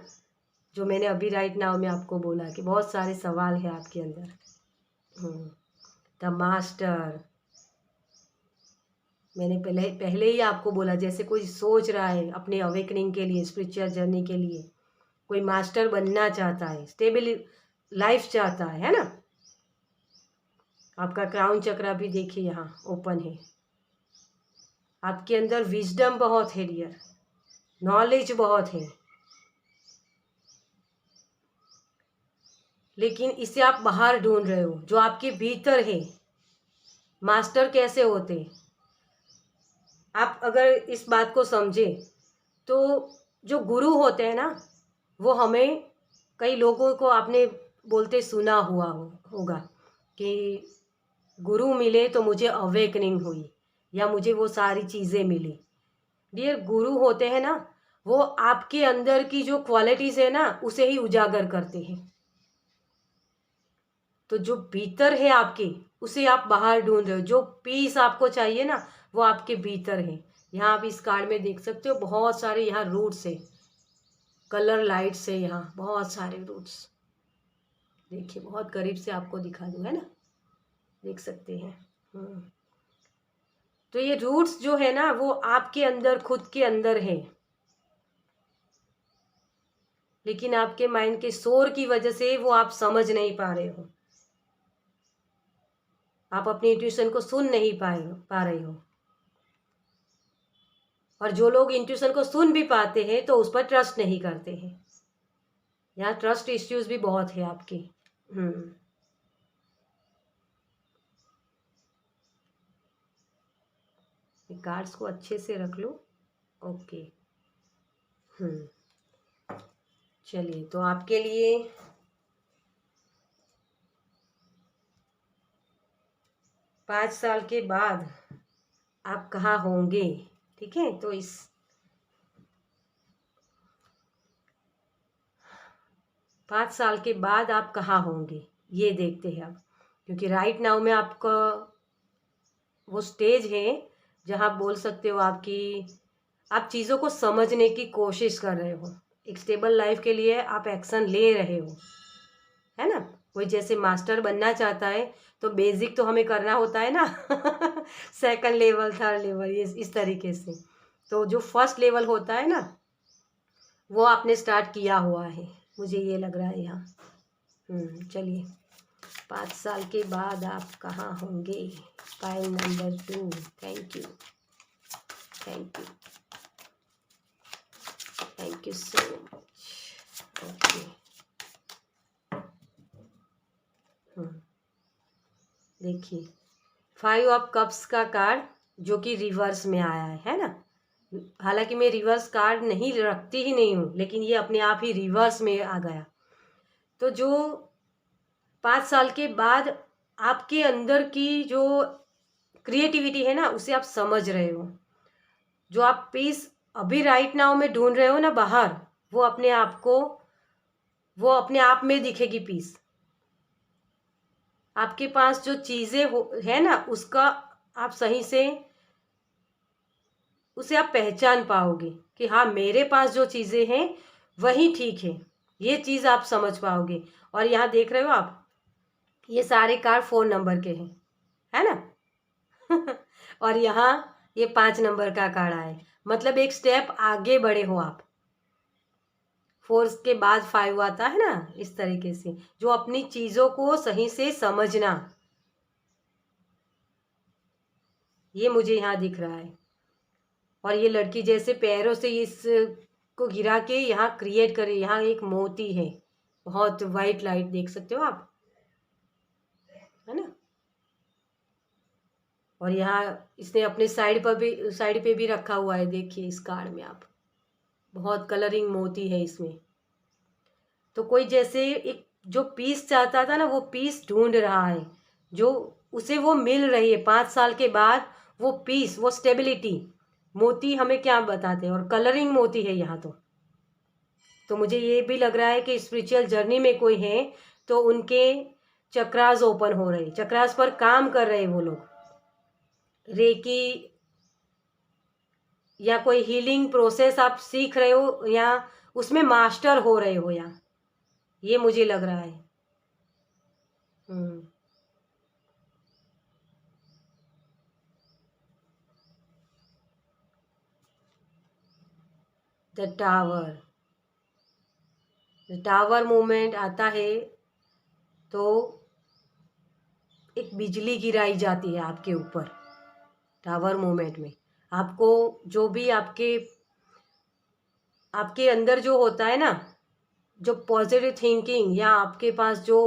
जो मैंने अभी राइट नाउ में आपको बोला कि बहुत सारे सवाल है आपके अंदर। द मास्टर, मैंने पहले पहले ही आपको बोला, जैसे कोई सोच रहा है अपने अवेकनिंग के लिए, स्पिरिचुअल जर्नी के लिए, कोई मास्टर बनना चाहता है, स्टेबल लाइफ चाहता है ना। आपका क्राउन चक्र भी देखिए यहाँ ओपन है। आपके अंदर विजडम बहुत है डियर, नॉलेज बहुत है, लेकिन इसे आप बाहर ढूंढ रहे हो जो आपके भीतर है। मास्टर कैसे होते, आप अगर इस बात को समझे तो जो गुरु होते हैं ना, वो हमें, कई लोगों को आपने बोलते सुना होगा कि गुरु मिले तो मुझे अवेकनिंग हुई, या मुझे वो सारी चीज़ें मिली। डियर, गुरु होते हैं ना, वो आपके अंदर की जो क्वालिटीज़ है ना, उसे ही उजागर करते हैं। तो जो भीतर है आपके, उसे आप बाहर ढूंढ रहे हो। जो पीस आपको चाहिए ना, वो आपके भीतर है। यहाँ आप इस कार्ड में देख सकते हो बहुत सारे यहाँ रूट्स है, कलर लाइट से यहाँ बहुत सारे रूट्स। देखिए बहुत करीब से आपको दिखा दूँ, है ना। देख सकते हैं। तो ये रूट्स जो है ना वो आपके अंदर, खुद के अंदर है, लेकिन आपके माइंड के शोर की वजह से वो आप समझ नहीं पा रहे हो, आप अपनी इंट्यूशन को सुन नहीं पा रहे हो। और जो लोग इंट्यूशन को सुन भी पाते हैं तो उस पर ट्रस्ट नहीं करते हैं। यहाँ ट्रस्ट इश्यूज भी बहुत है आपके। कार्ड्स को अच्छे से रख लो। ओके। चलिए, तो आपके लिए 5 साल के बाद आप कहाँ होंगे, ठीक है। तो इस 5 साल के बाद आप कहाँ होंगे ये देखते हैं अब, क्योंकि राइट नाउ में आपका वो स्टेज है जहाँ बोल सकते हो आप चीज़ों को समझने की कोशिश कर रहे हो। एक स्टेबल लाइफ के लिए आप एक्शन ले रहे हो, है ना। कोई जैसे मास्टर बनना चाहता है तो बेसिक तो हमें करना होता है ना सेकंड लेवल, थर्ड लेवल, ये इस तरीके से। तो जो फर्स्ट लेवल होता है ना वो आपने स्टार्ट किया हुआ है, मुझे ये लग रहा है यहाँ। चलिए, 5 साल के बाद आप कहाँ होंगे। Pile number 2। Thank you, thank you, thank you so much. Okay. देखिए, 5 ऑफ कप्स का कार्ड जो कि रिवर्स में आया है ना। हालांकि मैं रिवर्स कार्ड नहीं रखती ही नहीं हूँ, लेकिन ये अपने आप ही रिवर्स में आ गया। तो जो 5 साल के बाद आपके अंदर की जो क्रिएटिविटी है ना उसे आप समझ रहे हो। जो आप पीस अभी राइट नाउ में ढूंढ रहे हो ना बाहर, वो अपने आप में दिखेगी पीस। आपके पास जो चीज़ें है ना उसका आप सही से उसे आप पहचान पाओगे कि हाँ मेरे पास जो चीज़ें हैं वही ठीक है, ये चीज़ आप समझ पाओगे। और यहाँ देख रहे हो आप, ये सारे कार्ड 4 नंबर के हैं, है ना और यहाँ ये 5 नंबर का कार्ड आया है, मतलब एक स्टेप आगे बढ़े हो आप। 4 के बाद 5 आता है ना, इस तरीके से जो अपनी चीज़ों को सही से समझना, ये मुझे यहाँ दिख रहा है। और ये लड़की जैसे पैरों से इस को गिरा के यहाँ क्रिएट करे। यहाँ एक मोती है, बहुत वाइट लाइट देख सकते हो आप, है ना। और यहाँ इसने अपने साइड पे भी रखा हुआ है, देखिए इस कार्ड में आप, बहुत कलरिंग मोती है इसमें। तो कोई जैसे एक जो पीस चाहता था ना वो पीस ढूंढ रहा है, जो उसे वो मिल रही है 5 साल के बाद। वो पीस, वो स्टेबिलिटी, मोती हमें क्या बताते हैं, और कलरिंग मोती है यहाँ। तो मुझे ये भी लग रहा है कि स्पिरिचुअल जर्नी में कोई है तो उनके चक्रास ओपन हो रहे, चक्रास पर काम कर रहे वो लोग, रेकी या कोई हीलिंग प्रोसेस आप सीख रहे हो या उसमें मास्टर हो रहे हो, या ये मुझे लग रहा है। द टावर मूवमेंट आता है तो एक बिजली गिराई जाती है आपके ऊपर। टावर मूवमेंट में आपको जो भी आपके अंदर जो होता है ना, जो पॉजिटिव थिंकिंग या आपके पास जो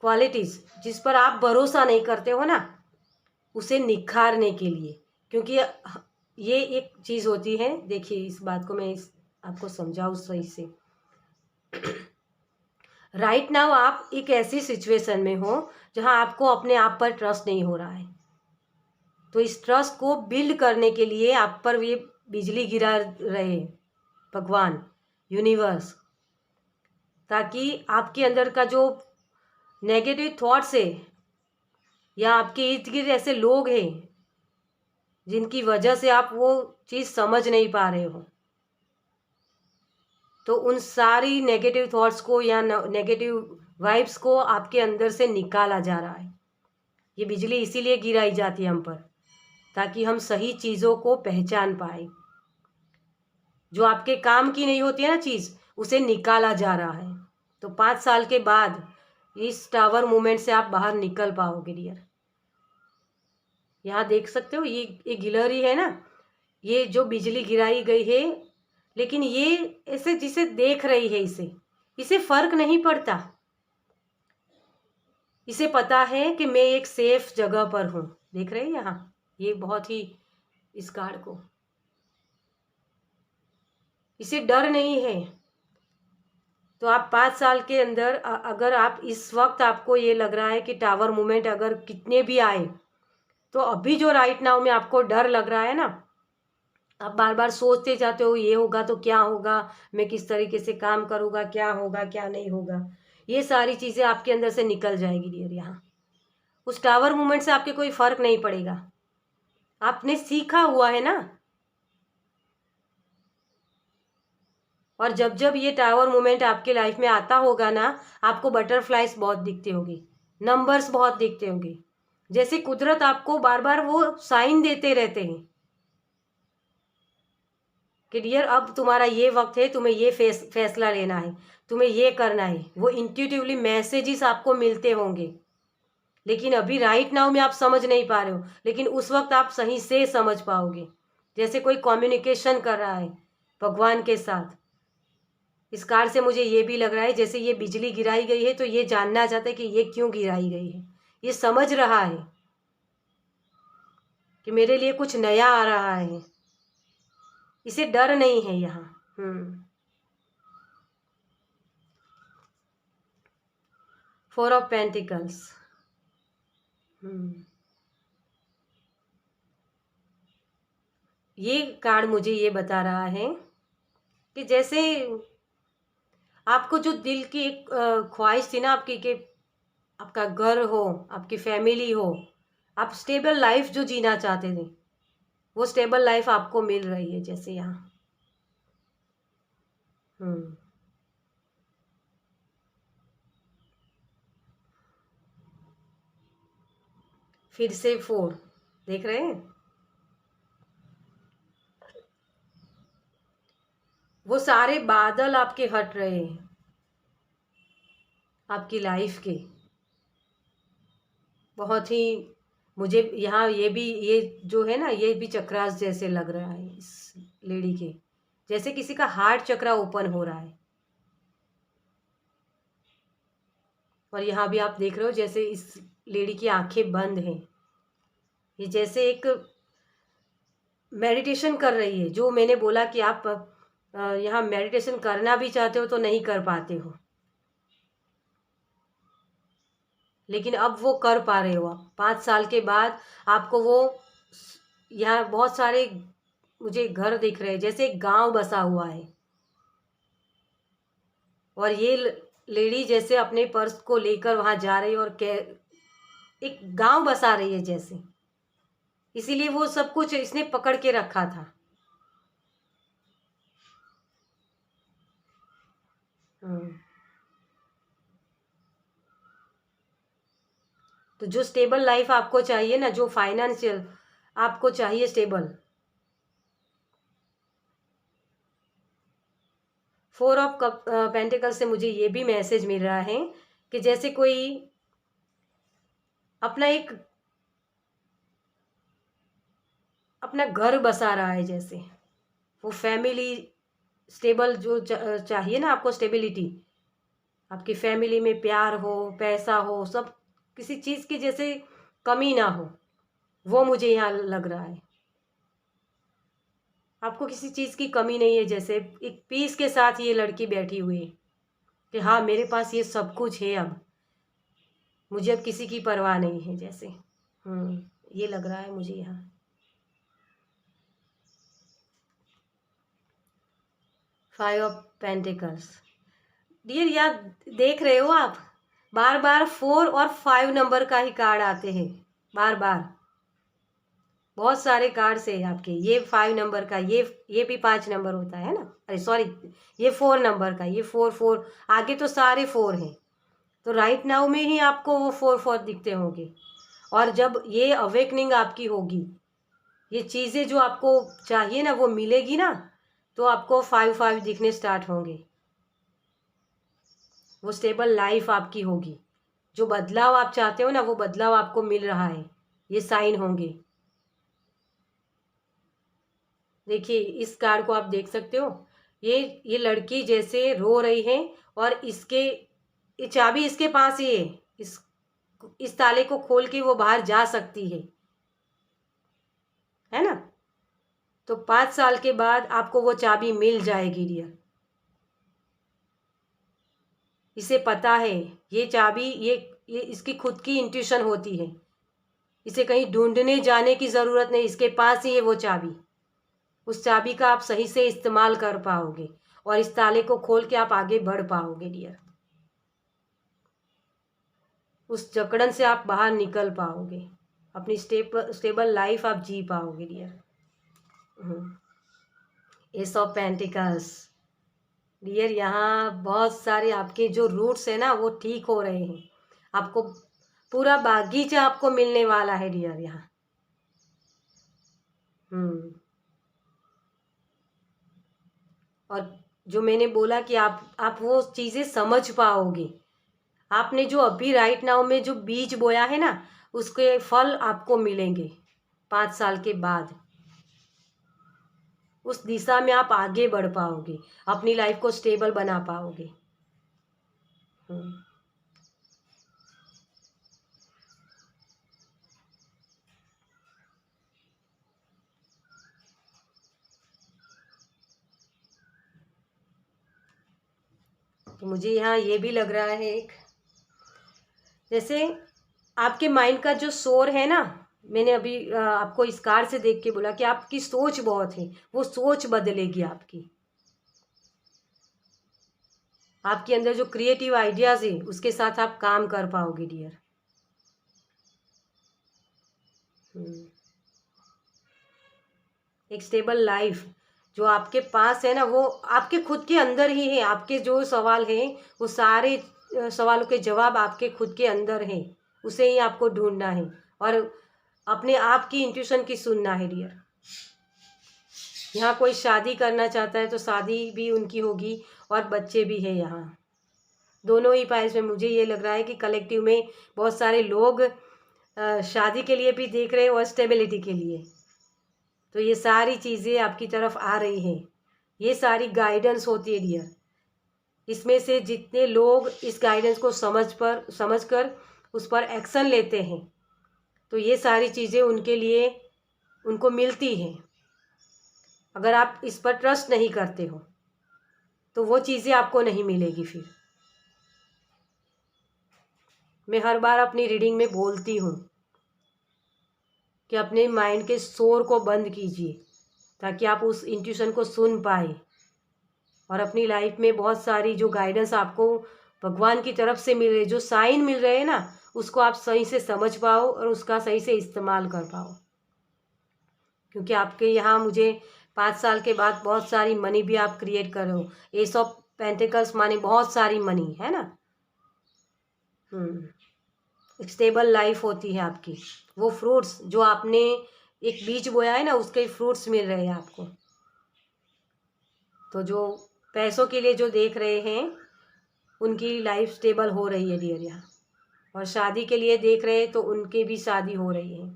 क्वालिटीज़ जिस पर आप भरोसा नहीं करते हो ना, उसे निखारने के लिए, क्योंकि ये एक चीज़ होती है। देखिए, इस बात को मैं आपको समझाऊँ सही से। राइट नाउ आप एक ऐसी सिचुएशन में हो जहां आपको अपने आप पर ट्रस्ट नहीं हो रहा है। तो इस ट्रस्ट को बिल्ड करने के लिए आप पर ये बिजली गिरा रहे भगवान, यूनिवर्स, ताकि आपके अंदर का जो नेगेटिव थॉट्स है या आपके इर्द गिर्द ऐसे लोग हैं जिनकी वजह से आप वो चीज़ समझ नहीं पा रहे हो, तो उन सारी नेगेटिव थॉट्स को या नेगेटिव वाइब्स को आपके अंदर से निकाला जा रहा है। ये बिजली इसीलिए गिराई जाती है हम पर, ताकि हम सही चीज़ों को पहचान पाए। जो आपके काम की नहीं होती है ना चीज़, उसे निकाला जा रहा है। तो 5 साल के बाद इस टावर मूवमेंट से आप बाहर निकल पाओगे डियर। यहाँ देख सकते हो, ये गिलहरी है ना, ये जो बिजली गिराई गई है, लेकिन ये ऐसे जिसे देख रही है, इसे फर्क नहीं पड़ता। इसे पता है कि मैं एक सेफ जगह पर हूँ। देख रहे हैं यहाँ, ये बहुत ही, इस कार्ड को, इसे डर नहीं है। तो आप 5 साल के अंदर अगर आप इस वक्त आपको ये लग रहा है कि टावर मूवमेंट अगर कितने भी आए, तो अभी जो राइट नाउ में आपको डर लग रहा है ना, आप बार बार सोचते जाते हो ये होगा तो क्या होगा, मैं किस तरीके से काम करूँगा, क्या होगा क्या नहीं होगा, ये सारी चीज़ें आपके अंदर से निकल जाएगी डियर। यहाँ उस टावर मूवमेंट से आपके कोई फ़र्क नहीं पड़ेगा। आपने सीखा हुआ है ना। और जब जब ये टावर मूवमेंट आपके लाइफ में आता होगा ना, आपको बटरफ्लाइज बहुत दिखते होंगे, नंबर्स बहुत दिखते होंगे, जैसे कुदरत आपको बार बार वो साइन देते रहते हैं कि डियर अब तुम्हारा ये वक्त है, तुम्हें ये फैसला लेना है, तुम्हें ये करना है। वो इंट्यूटिवली मैसेजेस आपको मिलते होंगे, लेकिन अभी राइट नाउ में आप समझ नहीं पा रहे हो, लेकिन उस वक्त आप सही से समझ पाओगे। जैसे कोई कम्युनिकेशन कर रहा है भगवान के साथ। इस कार्ड से मुझे ये भी लग रहा है जैसे ये बिजली गिराई गई है, तो ये जानना चाहता है कि ये क्यों गिराई गई है। ये समझ रहा है कि मेरे लिए कुछ नया आ रहा है। इसे डर नहीं है यहाँ। 4 ऑफ पेंटिकल्स। ये कार्ड मुझे ये बता रहा है कि जैसे आपको जो दिल की एक ख्वाहिश थी ना आपकी, कि आपका घर हो, आपकी फैमिली हो, आप स्टेबल लाइफ जो जीना चाहते थे, वो स्टेबल लाइफ आपको मिल रही है। जैसे यहाँ फिर से 4 देख रहे हैं। वो सारे बादल आपके हट रहे हैं आपकी लाइफ के। बहुत ही मुझे यहाँ ये भी, ये जो है ना, ये भी चक्रास जैसे लग रहा है इस लेडी के, जैसे किसी का हार्ट चक्रा ओपन हो रहा है। और यहाँ भी आप देख रहे हो जैसे इस लेडी की आंखें बंद हैं। ये जैसे एक मेडिटेशन कर रही है। जो मैंने बोला कि आप यहाँ मेडिटेशन करना भी चाहते हो तो नहीं कर पाते हो, लेकिन अब वो कर पा रहे हो। आप 5 साल के बाद आपको वो, यहाँ बहुत सारे मुझे घर दिख रहे हैं, जैसे एक गांव बसा हुआ है। और ये लेडी जैसे अपने पर्स को लेकर वहाँ जा रही है और एक गांव बसा रही है जैसे, इसीलिए वो सब कुछ इसने पकड़ के रखा था। तो जो स्टेबल लाइफ आपको चाहिए ना, जो फाइनेंशियल आपको चाहिए स्टेबल, 4 ऑफ पेंटिकल से मुझे ये भी मैसेज मिल रहा है कि जैसे कोई अपना घर बसा रहा है, जैसे वो फैमिली स्टेबल जो चाहिए ना आपको, स्टेबिलिटी, आपकी फैमिली में प्यार हो, पैसा हो, सब किसी चीज़ की जैसे कमी ना हो, वो मुझे यहाँ लग रहा है। आपको किसी चीज़ की कमी नहीं है, जैसे एक पीस के साथ ये लड़की बैठी हुई है कि हाँ मेरे पास ये सब कुछ है, अब मुझे अब किसी की परवाह नहीं है जैसे। ये लग रहा है मुझे यहाँ। 5 ऑफ पेंटिकल्स। डियर, यार देख रहे हो आप, बार बार 4 और 5 नंबर का ही कार्ड आते हैं, बार बार बहुत सारे कार्ड्स है आपके। ये 5 नंबर का, ये भी 5 नंबर होता है ना, अरे सॉरी, ये 4 नंबर का, ये 4 आगे तो सारे 4 हैं। तो राइट नाउ में ही आपको वो 4 दिखते होंगे। और जब ये अवेकनिंग आपकी होगी, ये चीज़ें जो आपको चाहिए ना वो मिलेगी ना, तो आपको 5-5 दिखने स्टार्ट होंगे। वो स्टेबल लाइफ आपकी होगी। जो बदलाव आप चाहते हो ना वो बदलाव आपको मिल रहा है, ये साइन होंगे। देखिए इस कार्ड को आप देख सकते हो, ये लड़की जैसे रो रही है और इसके ये चाबी इसके पास ही है। इस ताले को खोल के वो बाहर जा सकती है ना। तो 5 साल के बाद आपको वो चाबी मिल जाएगी डियर। इसे पता है ये चाबी, ये इसकी खुद की इंट्यूशन होती है। इसे कहीं ढूंढने जाने की ज़रूरत नहीं, इसके पास ही है वो चाबी। उस चाबी का आप सही से इस्तेमाल कर पाओगे और इस ताले को खोल के आप आगे बढ़ पाओगे डियर। उस जकड़न से आप बाहर निकल पाओगे, अपनी स्टेबल लाइफ आप जी पाओगे dear. Ace of pentacles dear, यहाँ बहुत सारे आपके जो रूट्स है ना वो ठीक हो रहे हैं। आपको पूरा बागीचा आपको मिलने वाला है डियर यहाँ। और जो मैंने बोला कि आप वो चीज़ें समझ पाओगे। आपने जो अभी राइट नाउ में जो बीज बोया है ना उसके फल आपको मिलेंगे 5 साल के बाद। उस दिशा में आप आगे बढ़ पाओगे, अपनी लाइफ को स्टेबल बना पाओगे। तो मुझे यहाँ ये भी लग रहा है एक, जैसे आपके माइंड का जो शोर है ना, मैंने अभी आपको इस कार्ड से देख के बोला कि आपकी सोच बहुत है, वो सोच बदलेगी आपकी। आपके अंदर जो क्रिएटिव आइडियाज है उसके साथ आप काम कर पाओगे डियर। एक स्टेबल लाइफ जो आपके पास है ना वो आपके खुद के अंदर ही है। आपके जो सवाल हैं वो सारे सवालों के जवाब आपके खुद के अंदर हैं, उसे ही आपको ढूंढना है और अपने आप की इंट्यूशन की सुनना है डियर। यहाँ कोई शादी करना चाहता है तो शादी भी उनकी होगी और बच्चे भी हैं यहाँ, दोनों ही पाइल्स में। मुझे ये लग रहा है कि कलेक्टिव में बहुत सारे लोग शादी के लिए भी देख रहे हैं और स्टेबिलिटी के लिए। तो ये सारी चीज़ें आपकी तरफ आ रही हैं, ये सारी गाइडेंस होती है डियर। इसमें से जितने लोग इस गाइडेंस को समझकर उस पर एक्शन लेते हैं तो ये सारी चीज़ें उनके लिए उनको मिलती हैं। अगर आप इस पर ट्रस्ट नहीं करते हो तो वो चीज़ें आपको नहीं मिलेगी। फिर मैं हर बार अपनी रीडिंग में बोलती हूँ कि अपने माइंड के शोर को बंद कीजिए ताकि आप उस इंट्यूशन को सुन पाए और अपनी लाइफ में बहुत सारी जो गाइडेंस आपको भगवान की तरफ से मिल रही, जो साइन मिल रहे हैं ना, उसको आप सही से समझ पाओ और उसका सही से इस्तेमाल कर पाओ। क्योंकि आपके यहाँ मुझे 5 साल के बाद बहुत सारी मनी भी आप क्रिएट कर रहे हो। एस ऑफ पेंटिकल्स माने बहुत सारी मनी है ना। स्टेबल लाइफ होती है आपकी। वो फ्रूट्स जो आपने एक बीज बोया है ना उसके फ्रूट्स मिल रहे हैं आपको। तो जो पैसों के लिए जो देख रहे हैं उनकी लाइफ स्टेबल हो रही है डियर यहाँ। और शादी के लिए देख रहे हैं तो उनके भी शादी हो रही है।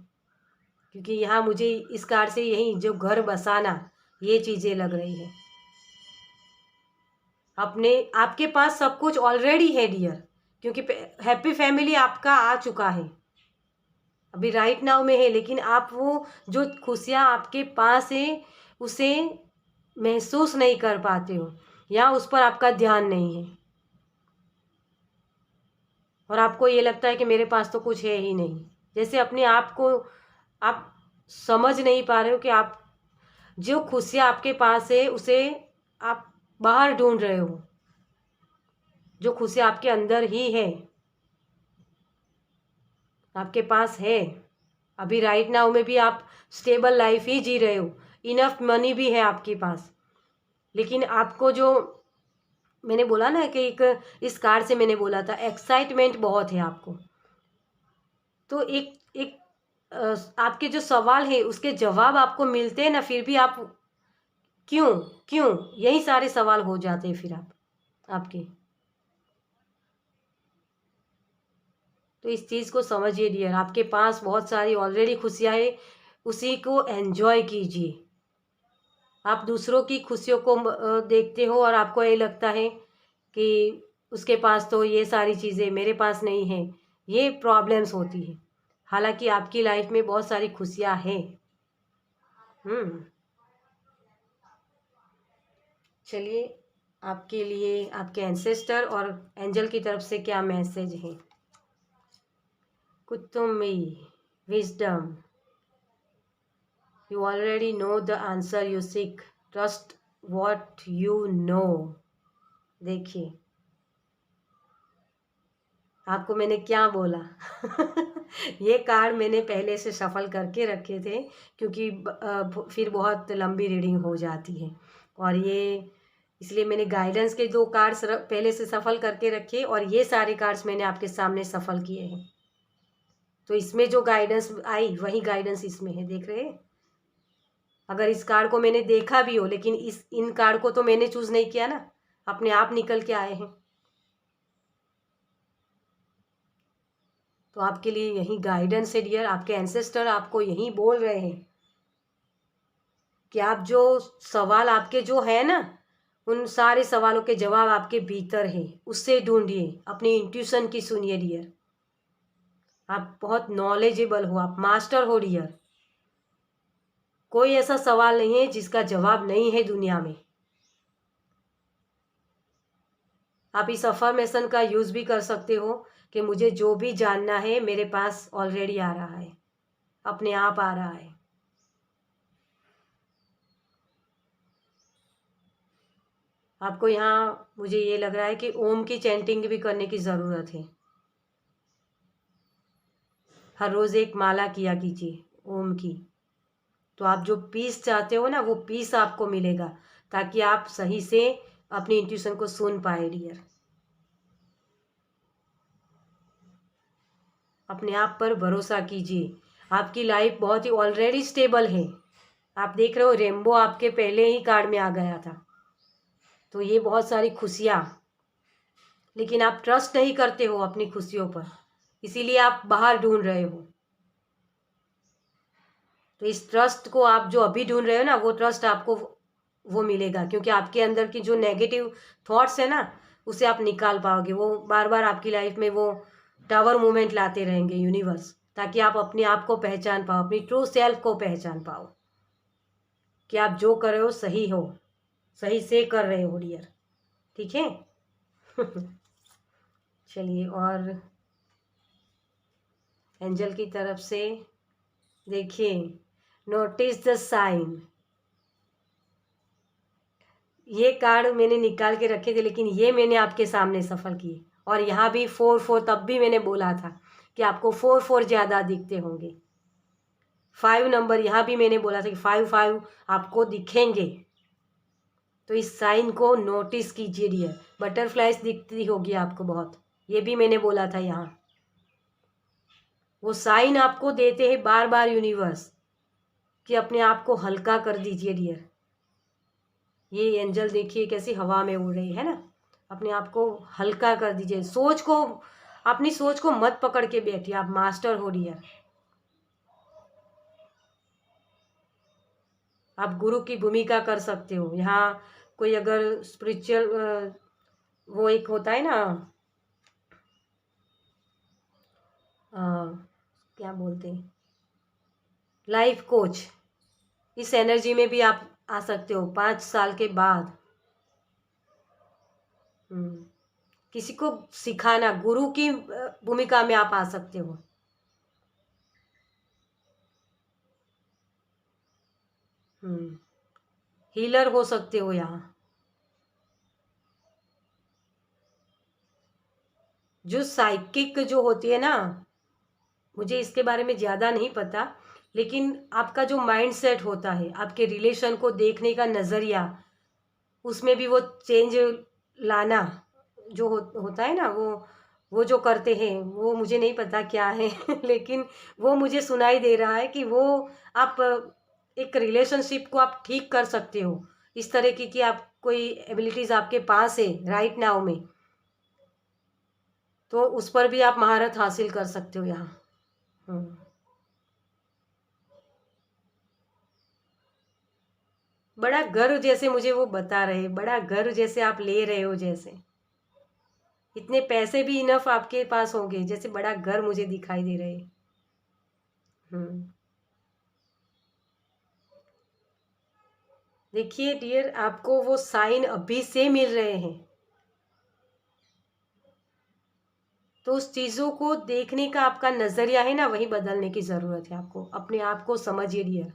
क्योंकि यहाँ मुझे इस कार्ड से यही जो घर बसाना ये चीज़ें लग रही है। आपके पास सब कुछ ऑलरेडी है डियर, क्योंकि हैप्पी फैमिली आपका आ चुका है, अभी राइट नाउ में है। लेकिन आप वो जो खुशियाँ आपके पास है उसे महसूस नहीं कर पाते हो या उस पर आपका ध्यान नहीं है और आपको ये लगता है कि मेरे पास तो कुछ है ही नहीं। जैसे अपने आप को आप समझ नहीं पा रहे हो कि आप जो खुशियाँ आपके पास है उसे आप बाहर ढूंढ रहे हो। जो खुशियाँ आपके अंदर ही है, आपके पास है। अभी राइट नाउ में भी आप स्टेबल लाइफ ही जी रहे हो, इनफ मनी भी है आपके पास। लेकिन आपको जो मैंने बोला ना कि इस कार्ड से मैंने बोला था एक्साइटमेंट बहुत है आपको। तो एक आपके जो सवाल है उसके जवाब आपको मिलते हैं ना, फिर भी आप क्यों क्यों, यही सारे सवाल हो जाते हैं फिर आपके। तो इस चीज़ को समझिए डियर, आपके पास बहुत सारी ऑलरेडी खुशियाँ है, उसी को एंजॉय कीजिए। आप दूसरों की खुशियों को देखते हो और आपको ये लगता है कि उसके पास तो ये सारी चीज़ें मेरे पास नहीं है, ये प्रॉब्लम्स होती है। हालांकि आपकी लाइफ में बहुत सारी खुशियाँ हैं। चलिए, आपके लिए आपके एंसेस्टर और एंजल की तरफ से क्या मैसेज है। Kuthumi wisdom, you already know the answer you seek, trust what you know. देखिए आपको मैंने क्या बोला। ये कार्ड मैंने पहले से शफल करके रखे थे, क्योंकि फिर बहुत लंबी रीडिंग हो जाती है, और ये इसलिए मैंने गाइडेंस के 2 कार्ड्स पहले से सफल करके रखे, और ये सारे कार्ड्स मैंने आपके सामने सफल किए हैं। तो इसमें जो गाइडेंस आई वही गाइडेंस इसमें है, देख रहे हैं। अगर इस कार्ड को मैंने देखा भी हो, लेकिन इन कार्ड को तो मैंने चूज नहीं किया ना, अपने आप निकल के आए हैं। तो आपके लिए यही गाइडेंस है डियर, आपके एंसेस्टर आपको यही बोल रहे हैं कि आप जो सवाल आपके जो है ना, उन सारे सवालों के जवाब आपके भीतर है, उससे ढूंढिए, अपनी इंट्यूशन की सुनिए डियर। आप बहुत नॉलेजेबल हो, आप मास्टर हो डियर। कोई ऐसा सवाल नहीं है जिसका जवाब नहीं है दुनिया में। आप इस अफर्मेशन का यूज भी कर सकते हो कि मुझे जो भी जानना है मेरे पास ऑलरेडी आ रहा है, अपने आप आ रहा है। आपको यहाँ मुझे ये लग रहा है कि ओम की चैंटिंग भी करने की ज़रूरत है। हर रोज़ एक माला किया कीजिए ओम की, तो आप जो पीस चाहते हो ना, वो पीस आपको मिलेगा, ताकि आप सही से अपनी इंट्यूशन को सुन पाए डियर। अपने आप पर भरोसा कीजिए, आपकी लाइफ बहुत ही ऑलरेडी स्टेबल है। आप देख रहे हो रेनबो आपके पहले ही कार्ड में आ गया था, तो ये बहुत सारी खुशियाँ, लेकिन आप ट्रस्ट नहीं करते हो अपनी खुशियों पर, इसीलिए आप बाहर ढूंढ रहे हो। तो इस ट्रस्ट को आप जो अभी ढूंढ रहे हो ना, वो ट्रस्ट आपको वो मिलेगा, क्योंकि आपके अंदर की जो नेगेटिव थॉट्स है ना, उसे आप निकाल पाओगे। वो बार बार आपकी लाइफ में वो टावर मूवमेंट लाते रहेंगे यूनिवर्स, ताकि आप अपने आप को पहचान पाओ, अपनी ट्रू सेल्फ को पहचान पाओ कि आप जो कर रहे हो सही हो, सही से कर रहे हो डियर। ठीक है। चलिए, और एंजल की तरफ से देखिए, नोटिस द साइन। ये कार्ड मैंने निकाल के रखे थे, लेकिन ये मैंने आपके सामने सफल किए, और यहाँ भी 4 तब भी मैंने बोला था कि आपको 4 ज़्यादा दिखते होंगे। 5 नंबर यहाँ भी मैंने बोला था कि 5 आपको दिखेंगे। तो इस साइन को नोटिस कीजिए डियर। बटरफ्लाइज दिखती होगी आपको बहुत, ये भी मैंने बोला था यहाँ। वो साइन आपको देते हैं बार बार यूनिवर्स कि अपने आप को हल्का कर दीजिए डियर। ये एंजल देखिए कैसी हवा में उड़ रही है ना, अपने आप को हल्का कर दीजिए। सोच को, अपनी सोच को मत पकड़ के बैठिए, आप मास्टर हो डियर। आप गुरु की भूमिका कर सकते हो यहाँ। कोई अगर स्पिरिचुअल वो एक होता है ना, क्या बोलते हैं, लाइफ कोच, इस एनर्जी में भी आप आ सकते हो 5 साल के बाद। किसी को सिखाना, गुरु की भूमिका में आप आ सकते हो। हीलर हो सकते हो यहाँ। जो साइकिक जो होती है ना, मुझे इसके बारे में ज़्यादा नहीं पता, लेकिन आपका जो माइंड सेट होता है, आपके रिलेशन को देखने का नज़रिया, उसमें भी वो चेंज लाना जो होता है ना, वो वो जो करते हैं वो मुझे नहीं पता क्या है लेकिन वो मुझे सुनाई दे रहा है कि वो आप एक रिलेशनशिप को आप ठीक कर सकते हो। इस तरह की आप कोई एबिलिटीज़ आपके पास है राइट नाउ में, तो उस पर भी आप महारत हासिल कर सकते हो यहाँ। बड़ा गर्व जैसे मुझे वो बता रहे, बड़ा गर्व जैसे आप ले रहे हो, जैसे इतने पैसे भी इनफ आपके पास होंगे, जैसे बड़ा घर मुझे दिखाई दे रहे। देखिए डियर, आपको वो साइन अभी से मिल रहे हैं, तो उस चीज़ों को देखने का आपका नज़रिया है ना, वही बदलने की ज़रूरत है आपको। अपने आप को समझिए डियर,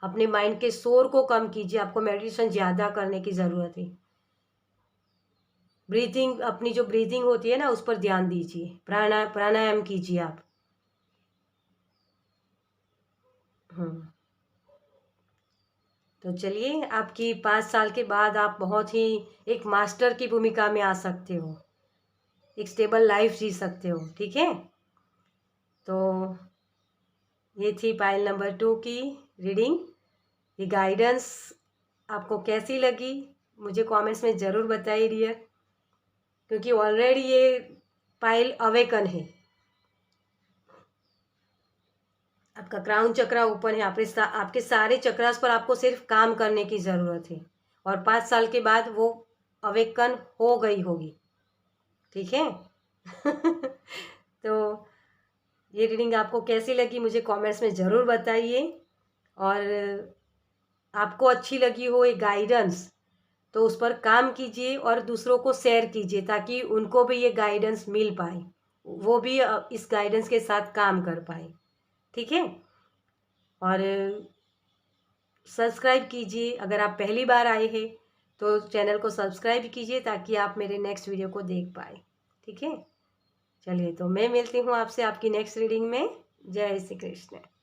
अपने माइंड के शोर को कम कीजिए, आपको मेडिटेशन ज़्यादा करने की ज़रूरत है। ब्रीथिंग, अपनी जो ब्रीथिंग होती है ना, उस पर ध्यान दीजिए, प्राणायाम कीजिए आप। तो चलिए, आपकी 5 साल के बाद आप बहुत ही एक मास्टर की भूमिका में आ सकते हो, एक स्टेबल लाइफ जी सकते हो, ठीक है। तो ये थी पाइल नंबर 2 की रीडिंग। ये गाइडेंस आपको कैसी लगी मुझे कमेंट्स में ज़रूर बताइए डियर, क्योंकि ऑलरेडी ये पाइल अवेकन है, आपका क्राउन चक्रा ओपन है, आपके सारे चक्रास पर आपको सिर्फ काम करने की ज़रूरत है, और 5 साल के बाद वो अवेकन हो गई होगी, ठीक है। तो ये रीडिंग आपको कैसी लगी मुझे कमेंट्स में ज़रूर बताइए, और आपको अच्छी लगी हो ये गाइडेंस तो उस पर काम कीजिए और दूसरों को शेयर कीजिए, ताकि उनको भी ये गाइडेंस मिल पाए, वो भी इस गाइडेंस के साथ काम कर पाए, ठीक है। और सब्सक्राइब कीजिए, अगर आप पहली बार आए हैं तो चैनल को सब्सक्राइब कीजिए, ताकि आप मेरे नेक्स्ट वीडियो को देख पाए, ठीक है। चलिए, तो मैं मिलती हूँ आपसे आपकी नेक्स्ट रीडिंग में। जय श्री कृष्ण।